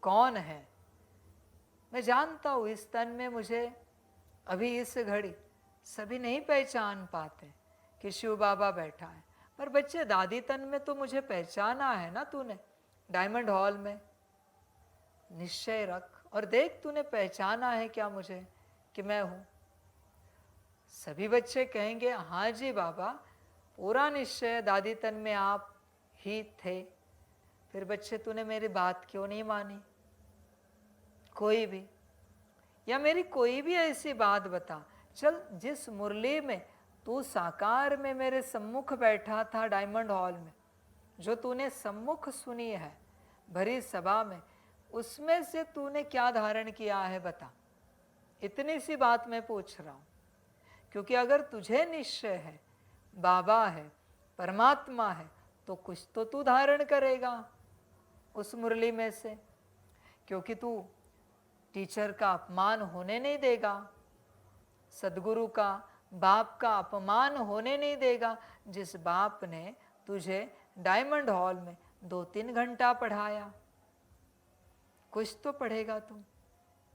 कौन है? मैं जानता हूं इस तन में मुझे अभी इस घड़ी सभी नहीं पहचान पाते कि शिव बाबा बैठा है, पर बच्चे दादी तन में तो मुझे पहचाना है ना तूने, डायमंड हॉल में। निश्चय रख और देख तूने पहचाना है क्या मुझे कि मैं हूं? सभी बच्चे कहेंगे हाँ जी बाबा, पूरा निश्चय, दादी तन में आप ही थे। फिर बच्चे तूने मेरी बात क्यों नहीं मानी? कोई भी, या मेरी कोई भी ऐसी बात बता। चल, जिस मुरली में तू साकार में मेरे सम्मुख बैठा था डायमंड हॉल में, जो तूने सम्मुख सुनी है भरी सभा में, उसमें से तूने क्या धारण किया है बता। इतनी सी बात मैं पूछ रहा हूं, क्योंकि अगर तुझे निश्चय है, बाबा है, परमात्मा है, तो कुछ तो तू धारण करेगा उस मुरली में से, क्योंकि तू टीचर का अपमान होने नहीं देगा, सदगुरु का, बाप का अपमान होने नहीं देगा, जिस बाप ने तुझे डायमंड हॉल में 2-3 घंटा पढ़ाया। कुछ तो पढ़ेगा तुम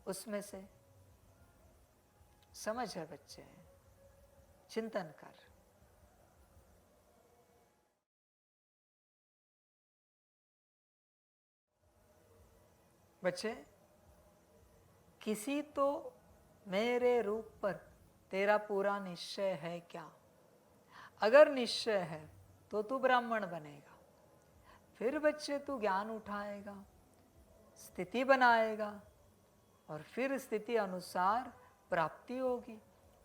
उसमें से। समझ है बच्चे? चिंतन कर। बच्चे, किसी तो मेरे रूप पर तेरा पूरा निश्चय है क्या? अगर निश्चय है तो तू ब्राह्मण बनेगा, फिर बच्चे तू ज्ञान उठाएगा, स्थिति बनाएगा, और फिर स्थिति अनुसार प्राप्ति होगी।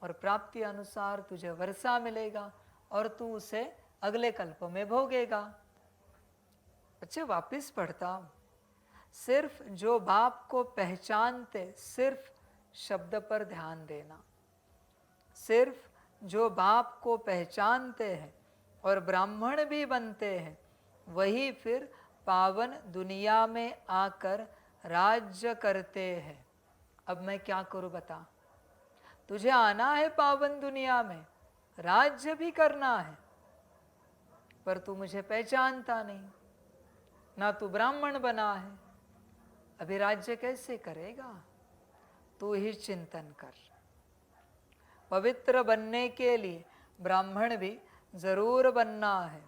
और प्राप्ति अनुसार तुझे वर्षा मिलेगा और तू उसे अगले कल्प में भोगेगा। बच्चे वापिस पढ़ता हूं, सिर्फ जो बाप को पहचानते, सिर्फ शब्द पर ध्यान देना, सिर्फ जो बाप को पहचानते हैं और ब्राह्मण भी बनते हैं, वही फिर पावन दुनिया में आकर राज्य करते हैं। अब मैं क्या करूं बता, तुझे आना है पावन दुनिया में, राज्य भी करना है, पर तू मुझे पहचानता नहीं, ना तू ब्राह्मण बना है, अभी राज्य कैसे करेगा? तू ही चिंतन कर। पवित्र बनने के लिए ब्राह्मण भी जरूर बनना है।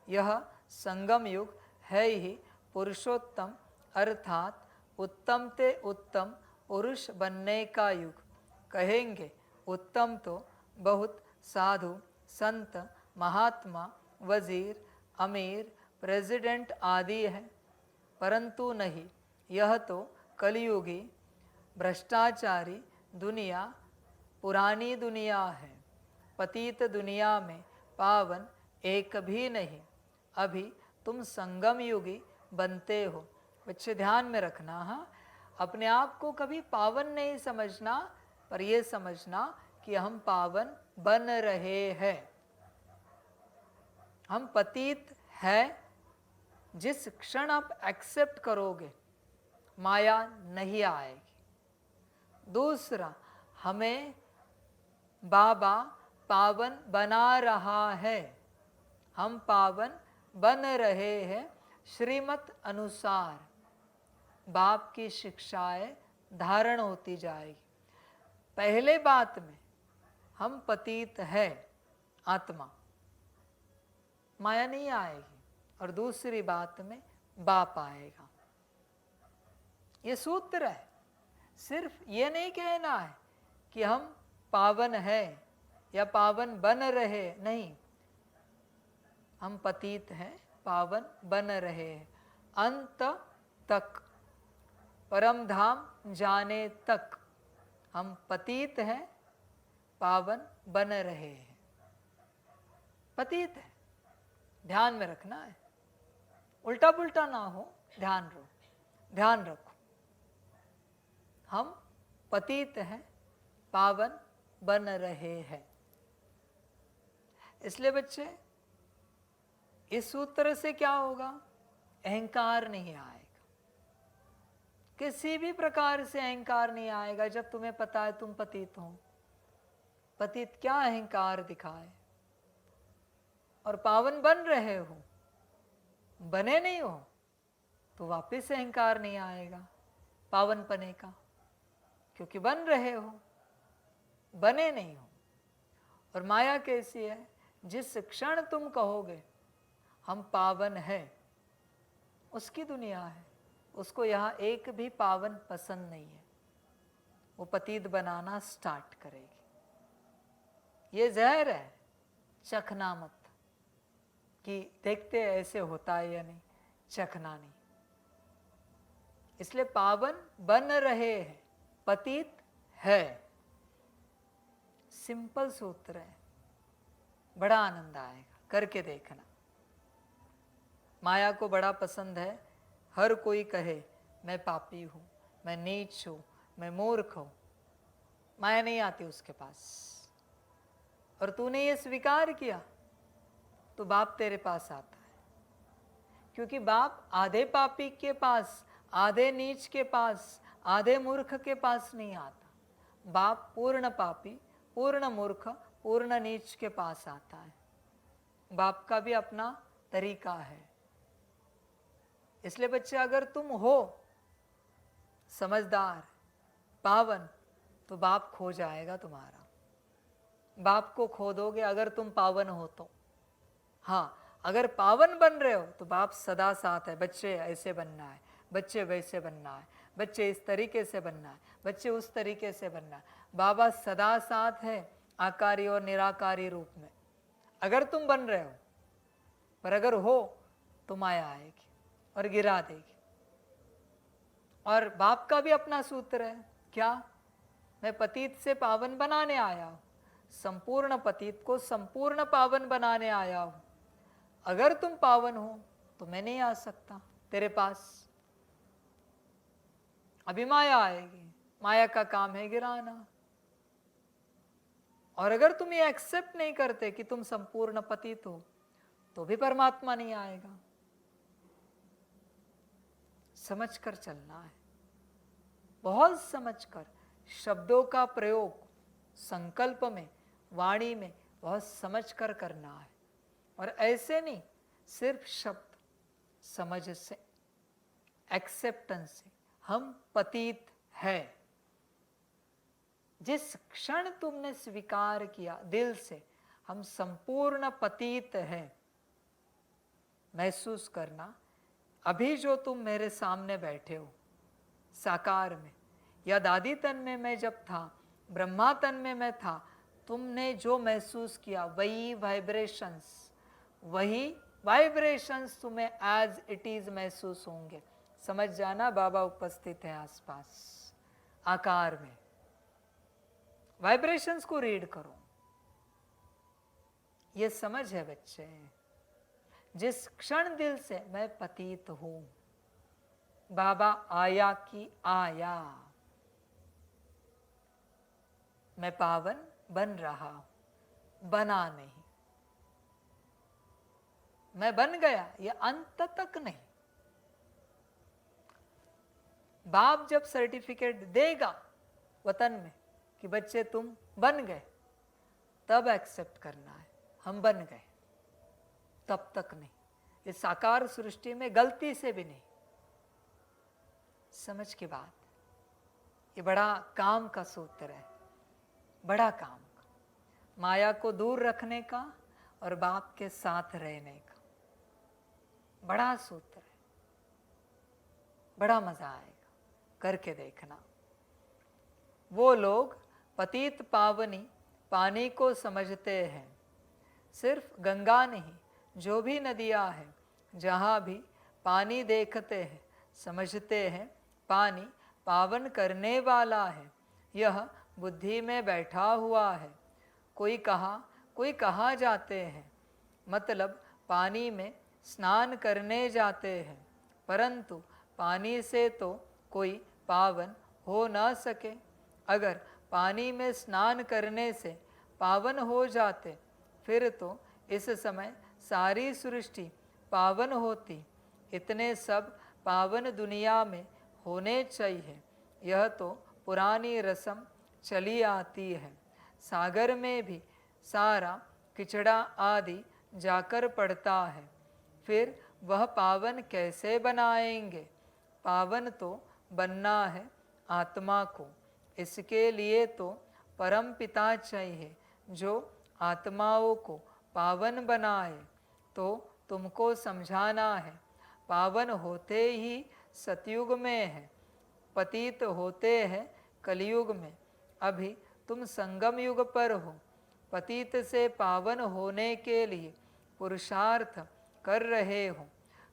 यह संगम युग है ही पुरुषोत्तम अर्थात उत्तम ते उत्तम पुरुष बनने का युग। कहेंगे उत्तम तो बहुत साधु संत महात्मा वजीर अमीर प्रेसिडेंट आदि है, परंतु नहीं, यह तो कलयुगी भ्रष्टाचारी दुनिया पुरानी दुनिया है। पतित दुनिया में पावन एक भी नहीं। अभी तुम संगम युगी बनते हो। बच्चे ध्यान में रखना, हाँ, अपने आप को कभी पावन नहीं समझना, पर यह समझना कि हम पावन बन रहे हैं। हम पतित हैं, जिस क्षण आप एक्सेप्ट करोगे माया नहीं आएगी। दूसरा, हमें बाबा पावन बना रहा है, हम पावन बन रहे हैं श्रीमत अनुसार। बाप की शिक्षाएं धारण होती जाएगी। पहले बात में हम पतित है आत्मा, माया नहीं आएगी, और दूसरी बात में बाप आएगा। ये सूत्र है। सिर्फ ये नहीं कहना है कि हम पावन है या पावन बन रहे, नहीं, हम पतित हैं, पावन बन रहे हैं। अंत तक, परम धाम जाने तक हम पतित हैं, पावन बन रहे हैं। पतित है, ध्यान में रखना है, उल्टा पुल्टा ना हो, ध्यान रखो। हम पतित हैं, पावन बन रहे हैं। इसलिए बच्चे, इस सूत्र से क्या होगा? अहंकार नहीं आएगा, किसी भी प्रकार से अहंकार नहीं आएगा। जब तुम्हें पता है तुम पतित हो, पतित क्या अहंकार दिखाए, और पावन बन रहे हो, बने नहीं हो, तो वापिस अहंकार नहीं आएगा पावन पने का, क्योंकि बन रहे हो, बने नहीं हो। और माया कैसी है? जिस क्षण तुम कहोगे हम पावन हैं, उसकी दुनिया है, उसको यहाँ एक भी पावन पसंद नहीं है, वो पतित बनाना स्टार्ट करेगी। ये जहर है, चखना मत कि देखते ऐसे होता है या नहीं, चखना नहीं। इसलिए पावन बन रहे हैं, पतित है। सिंपल सूत्र है, बड़ा आनंद आएगा, करके देखना। माया को बड़ा पसंद है हर कोई कहे मैं पापी हूं, मैं नीच हूं, मैं मूर्ख हूं। माया नहीं आती उसके पास, और तूने ये स्वीकार किया तो बाप तेरे पास आता है। क्योंकि बाप आधे पापी के पास, आधे नीच के पास, आधे मूर्ख के पास नहीं आता। बाप पूर्ण पापी, पूर्ण मूर्ख, पूर्ण नीच के पास आता है। बाप का भी अपना तरीका है। इसलिए बच्चे, अगर तुम हो समझदार, पावन, तो बाप खो जाएगा तुम्हारा। बाप को खो दोगे अगर तुम पावन हो तो। हाँ, अगर पावन बन रहे हो तो बाप सदा साथ है। बच्चे ऐसे बनना है, बच्चे वैसे बनना है, बच्चे इस तरीके से बनना है, बच्चे उस तरीके से बनना है। बाबा सदा साथ है, आकारी और निराकारी रूप में। अगर तुम बन रहे हो, पर अगर हो तो माया आएगी और गिरा देगी। और बाप का भी अपना सूत्र है, क्या? मैं पतित से पावन बनाने आया हूं, संपूर्ण पतित को संपूर्ण पावन बनाने आया हूं। अगर तुम पावन हो तो मैं नहीं आ सकता तेरे पास। अभी माया आएगी, माया का काम है गिराना। और अगर तुम ये एक्सेप्ट नहीं करते कि तुम संपूर्ण पतित हो तो भी परमात्मा नहीं आएगा। समझ कर चलना है, बहुत समझकर। शब्दों का प्रयोग संकल्प में, वाणी में बहुत समझकर करना है। और ऐसे नहीं सिर्फ शब्द, समझ से, एक्सेप्टेंस से। हम पतित है। जिस क्षण तुमने स्वीकार किया दिल से हम संपूर्ण पतित है, महसूस करना। अभी जो तुम मेरे सामने बैठे हो साकार में, या दादी तन में मैं जब था, ब्रह्मा तन में मैं था, तुमने जो महसूस किया वही वाइब्रेशंस तुम्हें एज इट इज महसूस होंगे। समझ जाना, बाबा उपस्थित है आसपास आकार में। वाइब्रेशंस को रीड करो। ये समझ है बच्चे। जिस क्षण दिल से मैं पतित हूं, बाबा आया कि आया, मैं पावन बन रहा हूं, बना नहीं। मैं बन गया, ये अंत तक नहीं। बाप जब सर्टिफिकेट देगा वतन में कि बच्चे तुम बन गए, तब एक्सेप्ट करना है हम बन गए, तब तक नहीं। इस साकार सृष्टि में गलती से भी नहीं। समझ की बात, ये बड़ा काम का सूत्र है, बड़ा काम का। माया को दूर रखने का और बाप के साथ रहने का बड़ा सूत्र है। बड़ा मजा आएगा, करके देखना। वो लोग पतित पावनी पानी को समझते हैं। सिर्फ गंगा नहीं, जो भी नदियां हैं, जहाँ भी पानी देखते हैं, समझते हैं पानी पावन करने वाला है। यह बुद्धि में बैठा हुआ है। कोई कहाँ जाते हैं, मतलब पानी में स्नान करने जाते हैं, परंतु पानी से तो कोई पावन हो न सके। अगर पानी में स्नान करने से पावन हो जाते, फिर तो इस समय सारी सृष्टि पावन होती। इतने सब पावन दुनिया में होने चाहिए। यह तो पुरानी रस्म चली आती है। सागर में भी सारा किचड़ा आदि जाकर पड़ता है, फिर वह पावन कैसे बनाएंगे? पावन तो बनना है आत्मा को। इसके लिए तो परम पिता चाहिए जो आत्माओं को पावन बनाए। तो तुमको समझाना है, पावन होते ही सतयुग में है, पतित होते हैं कलयुग में। अभी तुम संगम युग पर हो। पतित से पावन होने के लिए पुरुषार्थ कर रहे हो।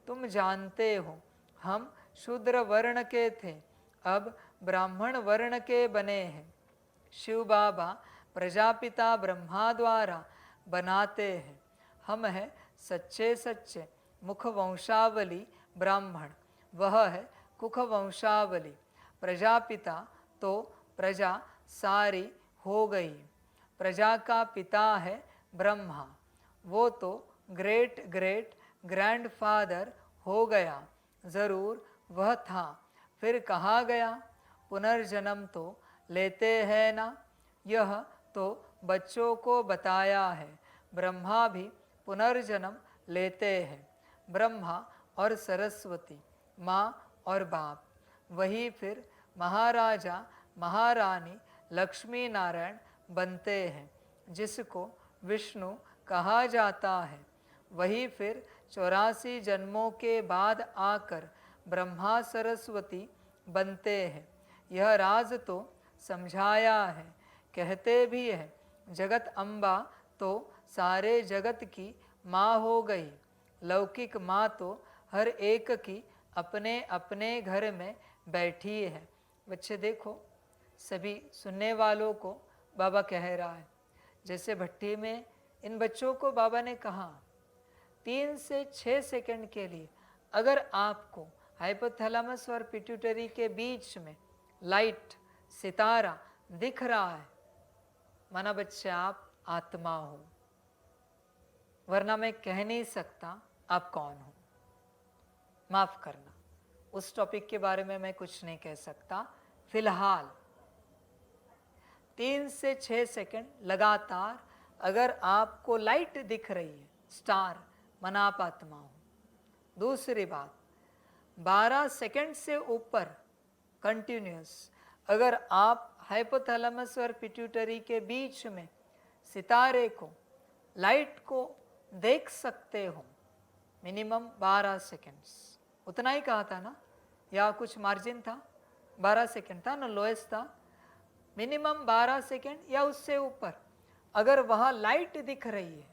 तुम जानते हो हम शूद्र वर्ण के थे, अब ब्राह्मण वर्ण के बने हैं। शिव बाबा प्रजापिता ब्रह्मा द्वारा बनाते हैं। हम हैं सच्चे सच्चे मुख वंशावली ब्राह्मण, वह है कुख वंशावली। प्रजापिता तो प्रजा सारी हो गई। प्रजा का पिता है ब्रह्मा, वो तो ग्रेट ग्रेट ग्रैंडफादर हो गया। ज़रूर वह था, फिर कहाँ गया? पुनर्जन्म तो लेते हैं ना। यह तो बच्चों को बताया है, ब्रह्मा भी पुनर्जन्म लेते हैं। ब्रह्मा और सरस्वती, माँ और बाप, वही फिर महाराजा महारानी लक्ष्मी नारायण बनते हैं, जिसको विष्णु कहा जाता है। वही फिर 84 जन्मों के बाद आकर ब्रह्मा सरस्वती बनते हैं। यह राज तो समझाया है। कहते भी हैं जगत अम्बा तो सारे जगत की माँ हो गई। लौकिक माँ तो हर एक की अपने अपने घर में बैठी है। बच्चे देखो, सभी सुनने वालों को बाबा कह रहा है जैसे भट्टी में इन बच्चों को बाबा ने कहा 3 से 6 सेकंड के लिए अगर आपको हाइपोथैलेमस और पिट्यूटरी के बीच में लाइट सितारा दिख रहा है, माना बच्चे आप आत्मा हो, वरना मैं कह नहीं सकता आप कौन हो। माफ करना, उस टॉपिक के बारे में मैं कुछ नहीं कह सकता। फिलहाल 3 से 6 सेकंड लगातार अगर आपको लाइट दिख रही है, स्टार, माना आप आत्मा हो। दूसरी बात, 12 सेकंड से ऊपर कंटिन्यूस अगर आप हाइपोथैलेमस और पिट्यूटरी के बीच में सितारे को, लाइट को देख सकते हो, मिनिमम 12 सेकंड्स, उतना ही कहा था ना, या कुछ मार्जिन था? 12 सेकंड था ना, लोएस्ट था। मिनिमम 12 सेकंड या उससे ऊपर अगर वहाँ लाइट दिख रही है,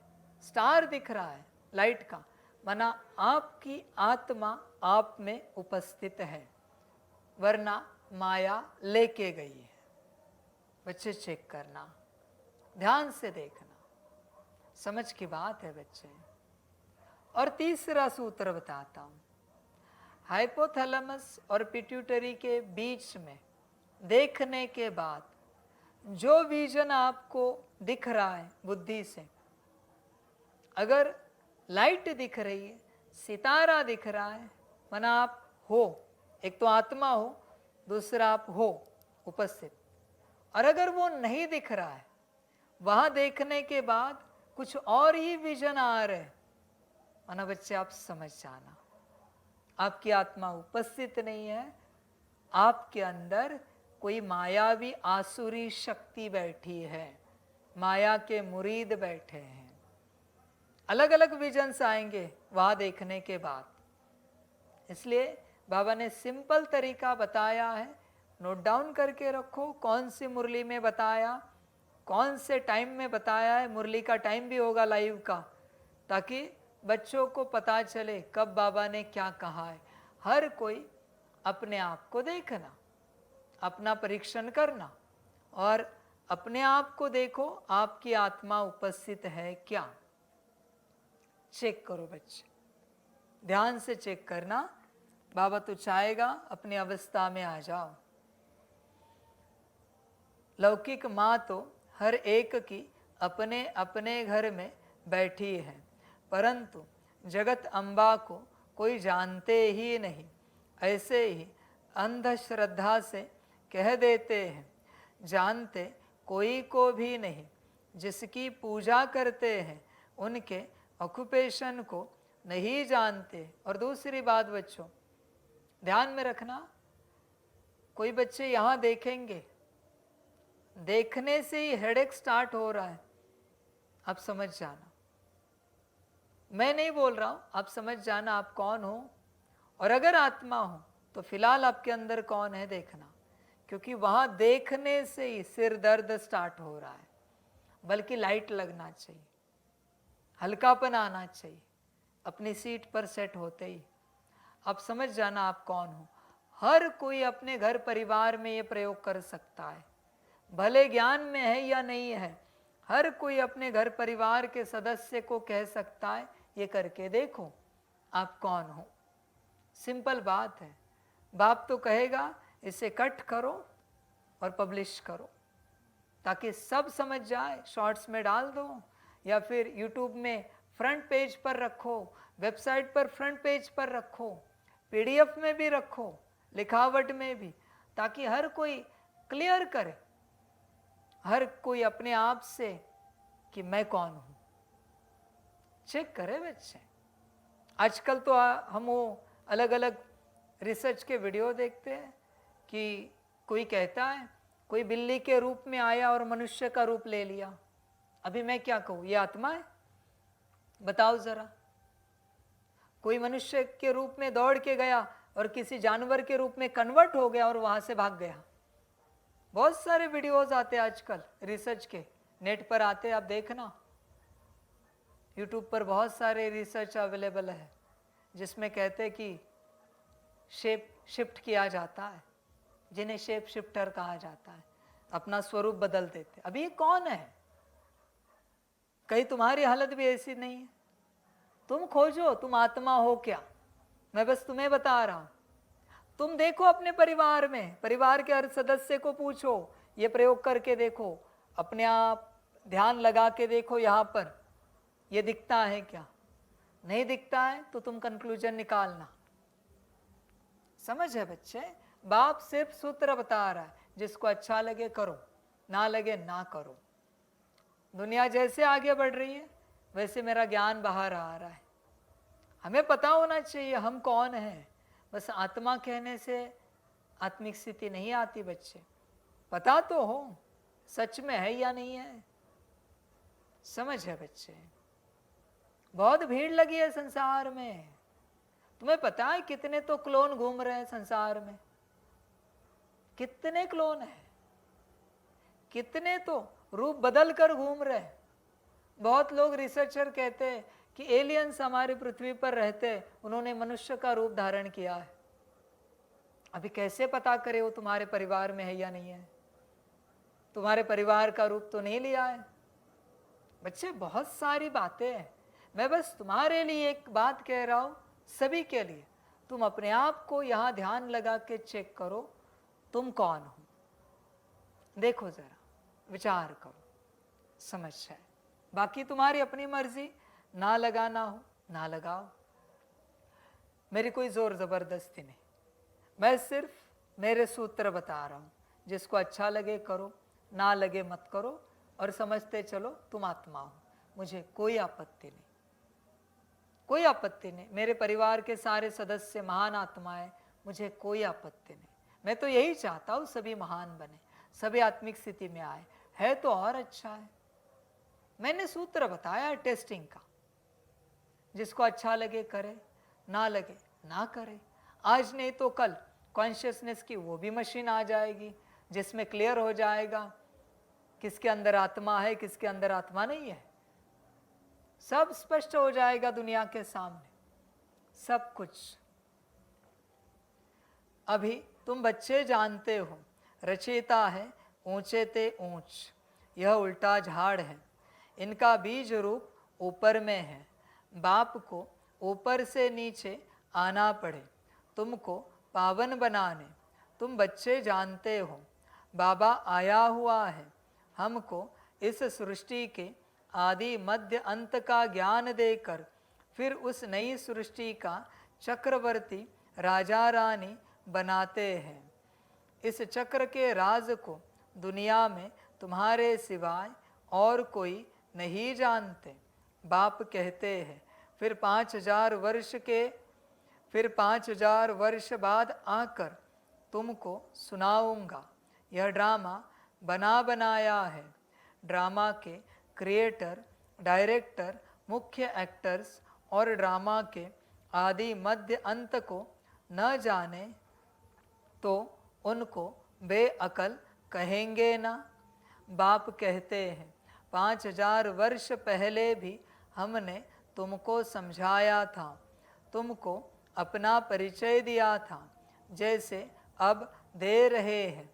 स्टार दिख रहा है लाइट का, माना आपकी आत्मा आप में उपस्थित है, वरना माया लेके गई है। बच्चे चेक करना, ध्यान से देखना, समझ की बात है बच्चे। और तीसरा सूत्र बताता हूं, हाइपोथैलेमस और पिट्यूटरी के बीच में देखने के बाद जो विजन आपको दिख रहा है बुद्धि से, अगर लाइट दिख रही है, सितारा दिख रहा है, माना आप हो, एक तो आत्मा हो, दूसरा आप हो उपस्थित। और अगर वो नहीं दिख रहा है, वहां देखने के बाद कुछ और ही विजन आ रहे, माना बच्चे आप समझ जाना, आपकी आत्मा उपस्थित नहीं है, आपके अंदर कोई मायावी आसुरी शक्ति बैठी है, माया के मुरीद बैठे हैं। अलग अलग विजन्स आएंगे वहां देखने के बाद। इसलिए बाबा ने सिंपल तरीका बताया है, नोट डाउन करके रखो कौन सी मुरली में बताया, कौन से टाइम में बताया है। मुरली का टाइम भी होगा लाइव का, ताकि बच्चों को पता चले कब बाबा ने क्या कहा है। हर कोई अपने आप को देखना, अपना परीक्षण करना और अपने आप को देखो, आपकी आत्मा उपस्थित है क्या, चेक करो बच्चे, ध्यान से चेक करना। बाबा तो चाहेगा अपनी अवस्था में आ जाओ। लौकिक माँ तो हर एक की अपने अपने घर में बैठी है, परंतु जगत अम्बा को कोई जानते ही नहीं। ऐसे ही अंधश्रद्धा से कह देते हैं, जानते कोई को भी नहीं। जिसकी पूजा करते हैं उनके ऑक्यूपेशन को नहीं जानते। और दूसरी बात बच्चों, ध्यान में रखना, कोई बच्चे यहाँ देखेंगे, देखने से ही हेडेक स्टार्ट हो रहा है, आप समझ जाना। मैं नहीं बोल रहा हूँ, आप समझ जाना आप कौन हो। और अगर आत्मा हो तो फिलहाल आपके अंदर कौन है देखना, क्योंकि वहाँ देखने से ही सिर दर्द स्टार्ट हो रहा है। बल्कि लाइट लगना चाहिए, हल्कापन आना चाहिए, अपनी सीट पर सेट होते ही आप समझ जाना आप कौन हो। हर कोई अपने घर परिवार में ये प्रयोग कर सकता है, भले ज्ञान में है या नहीं है, हर कोई अपने घर परिवार के सदस्य को कह सकता है ये करके देखो आप कौन हो। सिंपल बात है। बाप तो कहेगा इसे कट करो और पब्लिश करो ताकि सब समझ जाए, शॉर्ट्स में डाल दो या फिर यूट्यूब में फ्रंट पेज पर रखो, वेबसाइट पर फ्रंट पेज पर रखो, पीडीएफ में भी रखो, लिखावट में भी, ताकि हर कोई क्लियर करे, हर कोई अपने आप से कि मैं कौन हूं चेक करे बच्चे। आजकल तो हम वो अलग अलग रिसर्च के वीडियो देखते हैं कि कोई कहता है कोई बिल्ली के रूप में आया और मनुष्य का रूप ले लिया। अभी मैं क्या कहूँ, ये आत्मा है? बताओ जरा। कोई मनुष्य के रूप में दौड़ के गया और किसी जानवर के रूप में कन्वर्ट हो गया और वहां से भाग गया। बहुत सारे वीडियोस आते हैं आजकल रिसर्च के, नेट पर आते, आप देखना, यूट्यूब पर बहुत सारे रिसर्च अवेलेबल है जिसमें कहते हैं कि शेप शिफ्ट किया जाता है, जिन्हें शेप शिफ्टर कहा जाता है, अपना स्वरूप बदल देते। अभी ये कौन है? कहीं तुम्हारी हालत भी ऐसी नहीं है? तुम खोजो तुम आत्मा हो क्या, मैं बस तुम्हें बता रहा हूं। तुम देखो अपने परिवार में, परिवार के हर सदस्य को पूछो, ये प्रयोग करके देखो, अपने आप ध्यान लगा के देखो, यहां पर ये दिखता है क्या? नहीं दिखता है तो तुम कंक्लूजन निकालना। समझ है बच्चे? बाप सिर्फ सूत्र बता रहा है, जिसको अच्छा लगे करो, ना लगे ना करो। दुनिया जैसे आगे बढ़ रही है वैसे मेरा ज्ञान बाहर आ रहा है। हमें पता होना चाहिए हम कौन हैं। बस आत्मा कहने से आत्मिक स्थिति नहीं आती बच्चे, पता तो हो सच में है या नहीं है। समझ है बच्चे? बहुत भीड़ लगी है संसार में। तुम्हें पता है कितने तो क्लोन घूम रहे हैं संसार में? कितने क्लोन है, कितने तो रूप बदल कर घूम रहे हैं। बहुत लोग रिसर्चर कहते हैं कि एलियंस हमारी पृथ्वी पर रहते, उन्होंने मनुष्य का रूप धारण किया है। अभी कैसे पता करे वो तुम्हारे परिवार में है या नहीं है? तुम्हारे परिवार का रूप तो नहीं लिया है। बच्चे बहुत सारी बातें हैं, मैं बस तुम्हारे लिए एक बात कह रहा हूं, सभी के लिए। तुम अपने आप को यहां ध्यान लगा के चेक करो, तुम कौन हो। देखो जरा, विचार करो, समझ है। बाकी तुम्हारी अपनी मर्जी, ना लगाना हो ना लगाओ, मेरी कोई जोर जबरदस्ती नहीं। मैं सिर्फ मेरे सूत्र बता रहा हूं, जिसको अच्छा लगे करो, ना लगे मत करो, और समझते चलो तुम आत्मा हो। मुझे कोई आपत्ति नहीं, कोई आपत्ति नहीं। मेरे परिवार के सारे सदस्य महान आत्माएं, मुझे कोई आपत्ति नहीं। मैं तो यही चाहता हूं सभी महान बने, सभी आत्मिक स्थिति में आए, है तो और अच्छा है। मैंने सूत्र बताया टेस्टिंग का, जिसको अच्छा लगे करे, ना लगे ना करे। आज नहीं तो कल कॉन्शियसनेस की वो भी मशीन आ जाएगी, जिसमें क्लियर हो जाएगा किसके अंदर आत्मा है, किसके अंदर आत्मा नहीं है। सब स्पष्ट हो जाएगा दुनिया के सामने, सब कुछ। अभी तुम बच्चे जानते हो, रचयिता है ऊंचे ते ऊंच, यह उल्टा झाड़ है, इनका बीज रूप ऊपर में है। बाप को ऊपर से नीचे आना पड़े तुमको पावन बनाने। तुम बच्चे जानते हो बाबा आया हुआ है हमको इस सृष्टि के आदि मध्य अंत का ज्ञान देकर, फिर उस नई सृष्टि का चक्रवर्ती राजा रानी बनाते हैं। इस चक्र के राज को दुनिया में तुम्हारे सिवाय और कोई नहीं जानते। बाप कहते हैं फिर 5000 वर्ष बाद आकर तुमको सुनाऊंगा। यह ड्रामा बना बनाया है। ड्रामा के क्रिएटर, डायरेक्टर, मुख्य एक्टर्स और ड्रामा के आदि मध्य अंत को न जाने तो उनको बेअकल कहेंगे ना। बाप कहते हैं 5000 वर्ष पहले भी हमने तुमको समझाया था, तुमको अपना परिचय दिया था, जैसे अब दे रहे हैं।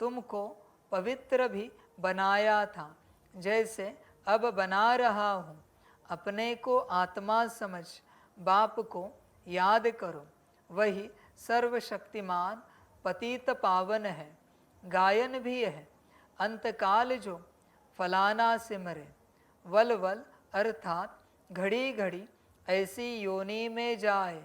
तुमको पवित्र भी बनाया था, जैसे अब बना रहा हूँ। अपने को आत्मा समझ बाप को याद करो, वही सर्वशक्तिमान पतित पावन है। गायन भी है अंतकाल जो फलाना सिमरे, वल वल अर्थात घड़ी घड़ी ऐसी योनि में जाए।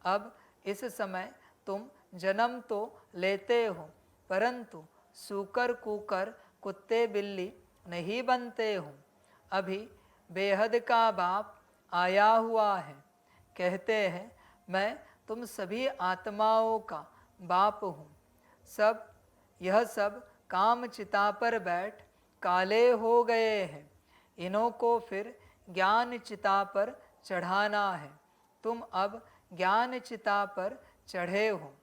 अब इस समय तुम जन्म तो लेते हो, परंतु सूकर कुकर कुत्ते बिल्ली नहीं बनते हो। अभी बेहद का बाप आया हुआ है, कहते हैं मैं तुम सभी आत्माओं का बाप हूँ। यह सब काम चिता पर बैठ काले हो गए हैं, इन्हों को फिर ज्ञान चिता पर चढ़ाना है। तुम अब ज्ञान चिता पर चढ़े हो।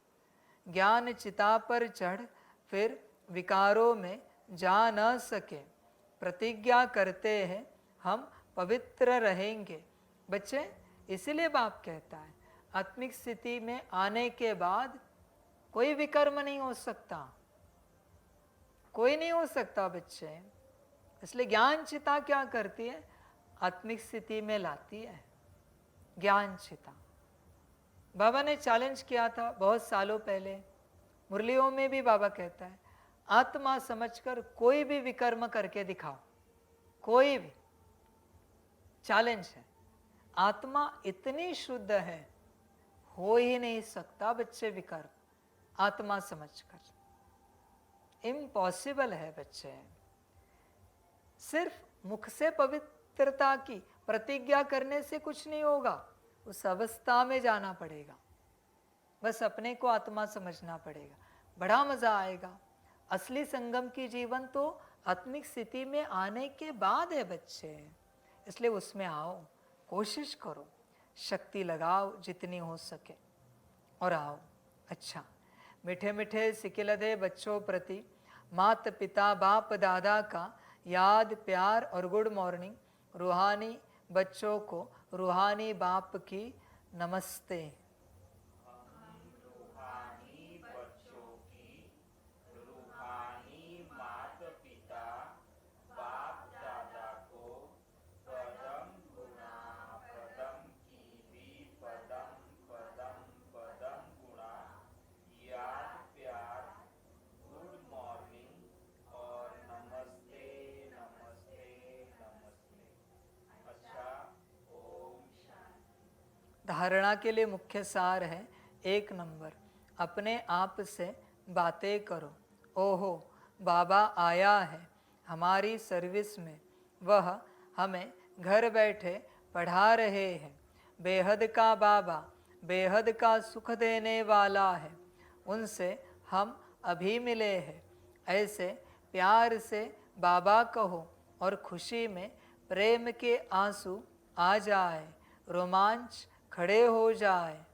ज्ञान चिता पर चढ़ फिर विकारों में जा न सके। प्रतिज्ञा करते हैं हम पवित्र रहेंगे। बच्चे, इसलिए बाप कहता है आत्मिक स्थिति में आने के बाद कोई विकर्म नहीं हो सकता, कोई नहीं हो सकता बच्चे। इसलिए ज्ञान चिता क्या करती है? आत्मिक स्थिति में लाती है। ज्ञान चिता बाबा ने चैलेंज किया था बहुत सालों पहले, मुरलियों में भी बाबा कहता है आत्मा समझकर कोई भी विकर्म करके दिखाओ, कोई भी। चैलेंज है, आत्मा इतनी शुद्ध है, हो ही नहीं सकता बच्चे विकर्म आत्मा समझकर, इम्पॉसिबल है बच्चे। सिर्फ मुख से पवित्रता की प्रतिज्ञा करने से कुछ नहीं होगा, उस अवस्था में जाना पड़ेगा, बस अपने को आत्मा समझना पड़ेगा, बड़ा मजा आएगा। असली संगम की जीवन तो आत्मिक स्थिति में आने के बाद है बच्चे, इसलिए उसमें आओ, कोशिश करो, शक्ति लगाओ जितनी हो सके और आओ। अच्छा, मीठे मीठे सिकिलदे बच्चों प्रति माता पिता बाप दादा का याद प्यार और गुड मॉर्निंग। रूहानी बच्चों को रूहानी बाप की नमस्ते। रूहानी बच्चों की रूहानी माता पिता बाप दादा को पदम गुणा पदम की भी पदम पदम पदम गुणा याद प्यार गुड मॉर्निंग और नमस्ते नमस्ते नमस्ते। अच्छा, ओम शांति। धारणा के लिए मुख्य सार है 1 नंबर, अपने आप से बातें करो। ओहो, बाबा आया है हमारी सर्विस में, वह हमें घर बैठे पढ़ा रहे हैं। बेहद का बाबा बेहद का सुख देने वाला है, उनसे हम अभी मिले हैं। ऐसे प्यार से बाबा कहो और खुशी में प्रेम के आंसू आ जाए, रोमांच खड़े हो जाए।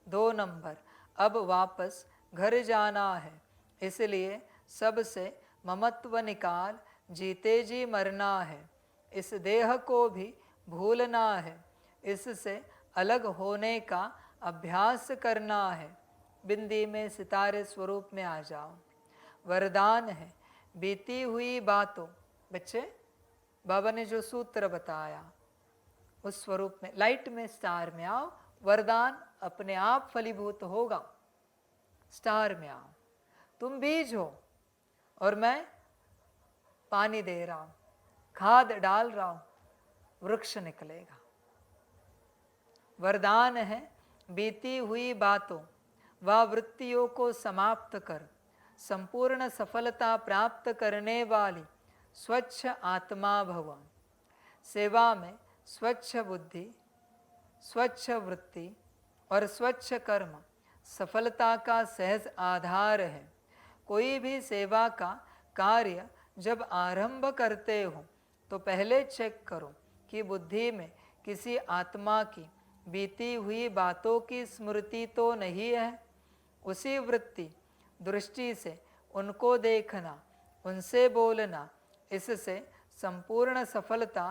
2 नंबर, अब वापस घर जाना है, इसलिए सबसे ममत्व निकाल जीते जी मरना है। इस देह को भी भूलना है, इससे अलग होने का अभ्यास करना है। बिंदी में सितारे स्वरूप में आ जाओ। वरदान है बीती हुई बातों, बच्चे बाबा ने जो सूत्र बताया उस स्वरूप में लाइट में स्टार में आओ, वरदान अपने आप फलीभूत होगा। स्टार में आओ, तुम बीज हो और मैं पानी दे रहा हूं, खाद डाल रहा हूं, वृक्ष निकलेगा। वरदान है बीती हुई बातों व वृत्तियों को समाप्त कर संपूर्ण सफलता प्राप्त करने वाली स्वच्छ आत्मा भव। सेवा में स्वच्छ बुद्धि, स्वच्छ वृत्ति और स्वच्छ कर्म सफलता का सहज आधार है। कोई भी सेवा का कार्य जब आरंभ करते हो तो पहले चेक करो कि बुद्धि में किसी आत्मा की बीती हुई बातों की स्मृति तो नहीं है। उसी वृत्ति दृष्टि से उनको देखना, उनसे बोलना, इससे संपूर्ण सफलता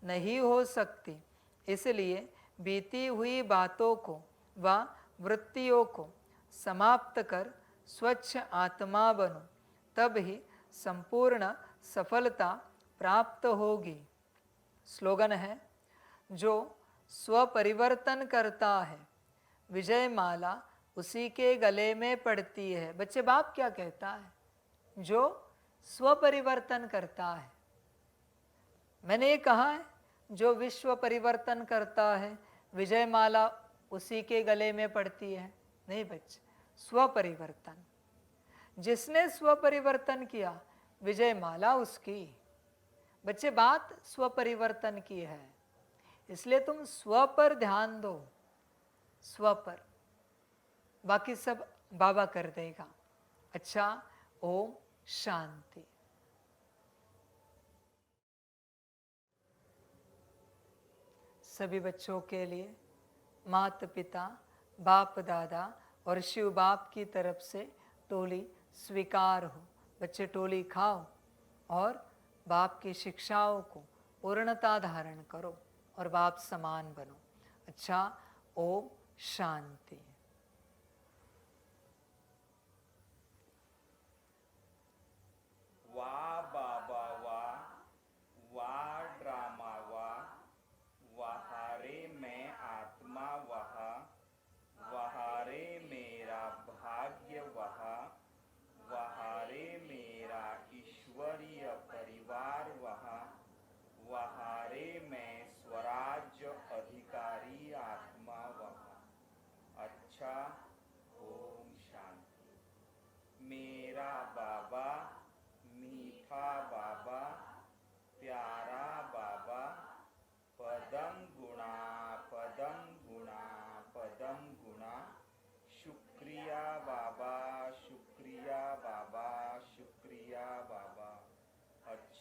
नहीं हो सकती। इसलिए बीती हुई बातों को व वृत्तियों को समाप्त कर स्वच्छ आत्मा बनो, तब ही संपूर्ण सफलता प्राप्त होगी। स्लोगन है, जो स्वपरिवर्तन करता है विजय माला उसी के गले में पड़ती है। बच्चे बाप क्या कहता है? जो स्वपरिवर्तन करता है। मैंने ये कहा है जो विश्व परिवर्तन करता है विजय माला उसी के गले में पड़ती है? नहीं बच्चे, स्वपरिवर्तन, जिसने स्वपरिवर्तन किया विजय माला उसकी। बच्चे बात स्वपरिवर्तन की है, इसलिए तुम स्व पर ध्यान दो, स्व पर, बाकी सब बाबा कर देगा। अच्छा, ओम शांति। सभी बच्चों के लिए माता पिता बाप दादा और शिव बाप की तरफ से टोली स्वीकार हो। बच्चे टोली खाओ और बाप की शिक्षाओं को पूर्णता धारण करो और बाप समान बनो। अच्छा, ओम शांति। वाह बाबा वाह, वाह ड्रामा वाह,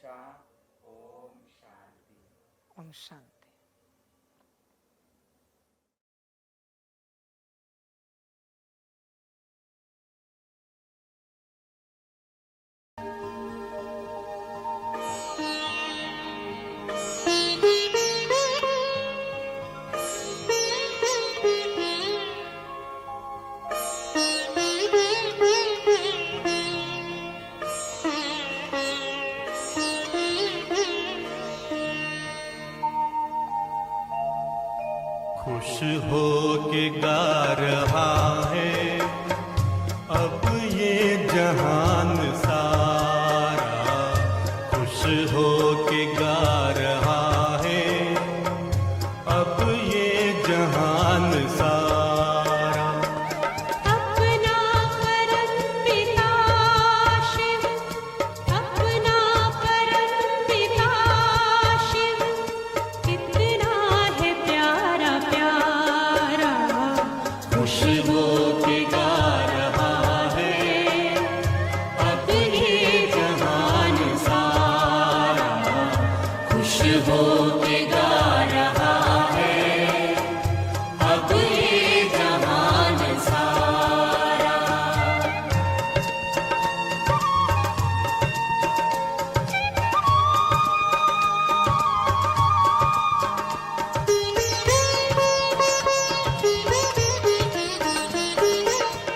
अच्छा। ओम शांति। ओम शांति। खुश हो के गा रहा है अब ये जहान सारा, खुश हो के गा रहा है अब ये जहान सारा। अपना परम पिता शिव, अपना परम पिता शिव, कितना है प्यारा प्यारा। खुश हो के गा रहा है अब ये जहान सारा, खुश हो के गा रहा है अब ये जहान सारा।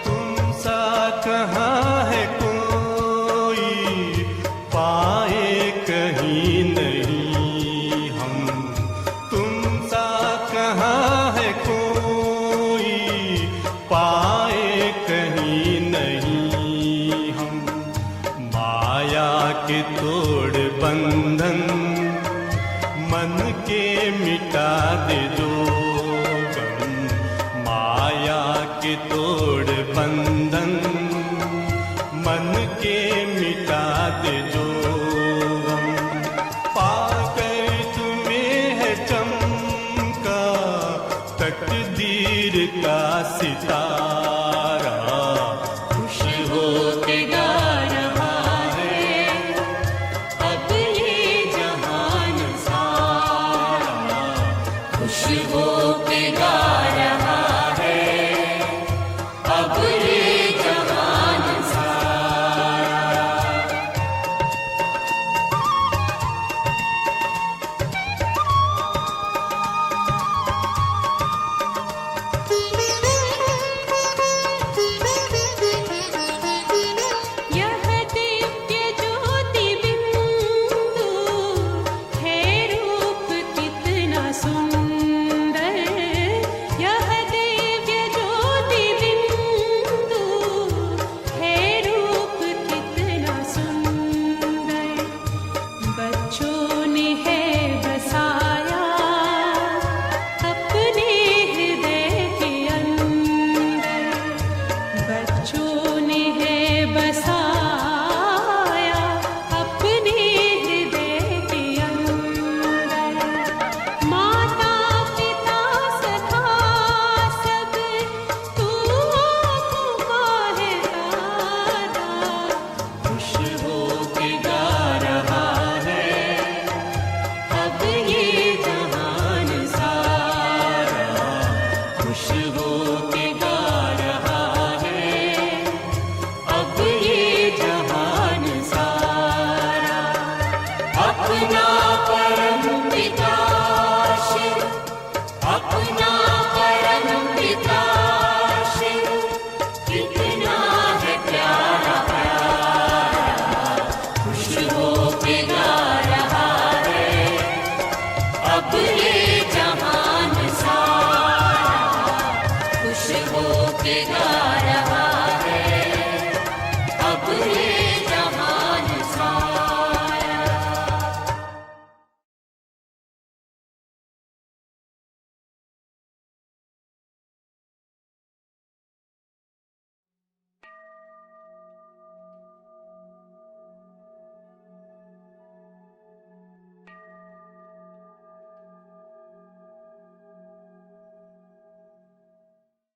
तुम सा कहाँ है कोई पाए कहीं नहीं हम, तुम सा कहाँ है कोई पाए कहीं नहीं हम। माया के तोड़ बंधन मन के मिटा दे जो गम, माया के तोड़ बंधन मन के मिटा दे जो गम। पाकर तुम्हें है चमका तकदीर का सितारा, खुश हो के गा रहा है अब ये जहान सारा, खुश हो के गा रहा है अब ये जहान सारा। यह दिव्य ज्योति बिंदु है रूप कितना सुंदर। यह दिव्य ज्योति बिंदु है रूप कितना सुंदर। बच्चों ने है बसाया अपने हृदय के अंदर। बच्चों ने है बसाया अपने हृदय के अंदर। माता पिता सखा सब तू का है तारा। खुश हो के गा रहा है अब ये जहान सारा, खुश हो के गा रहा है अब ये जहान सारा। अपना परम पिता शिव, अपना परम पिता शिव, कितना है प्यारा प्यारा। खुश हो के गा रहा है अब ये जहान सारा, खुश हो के गा रहा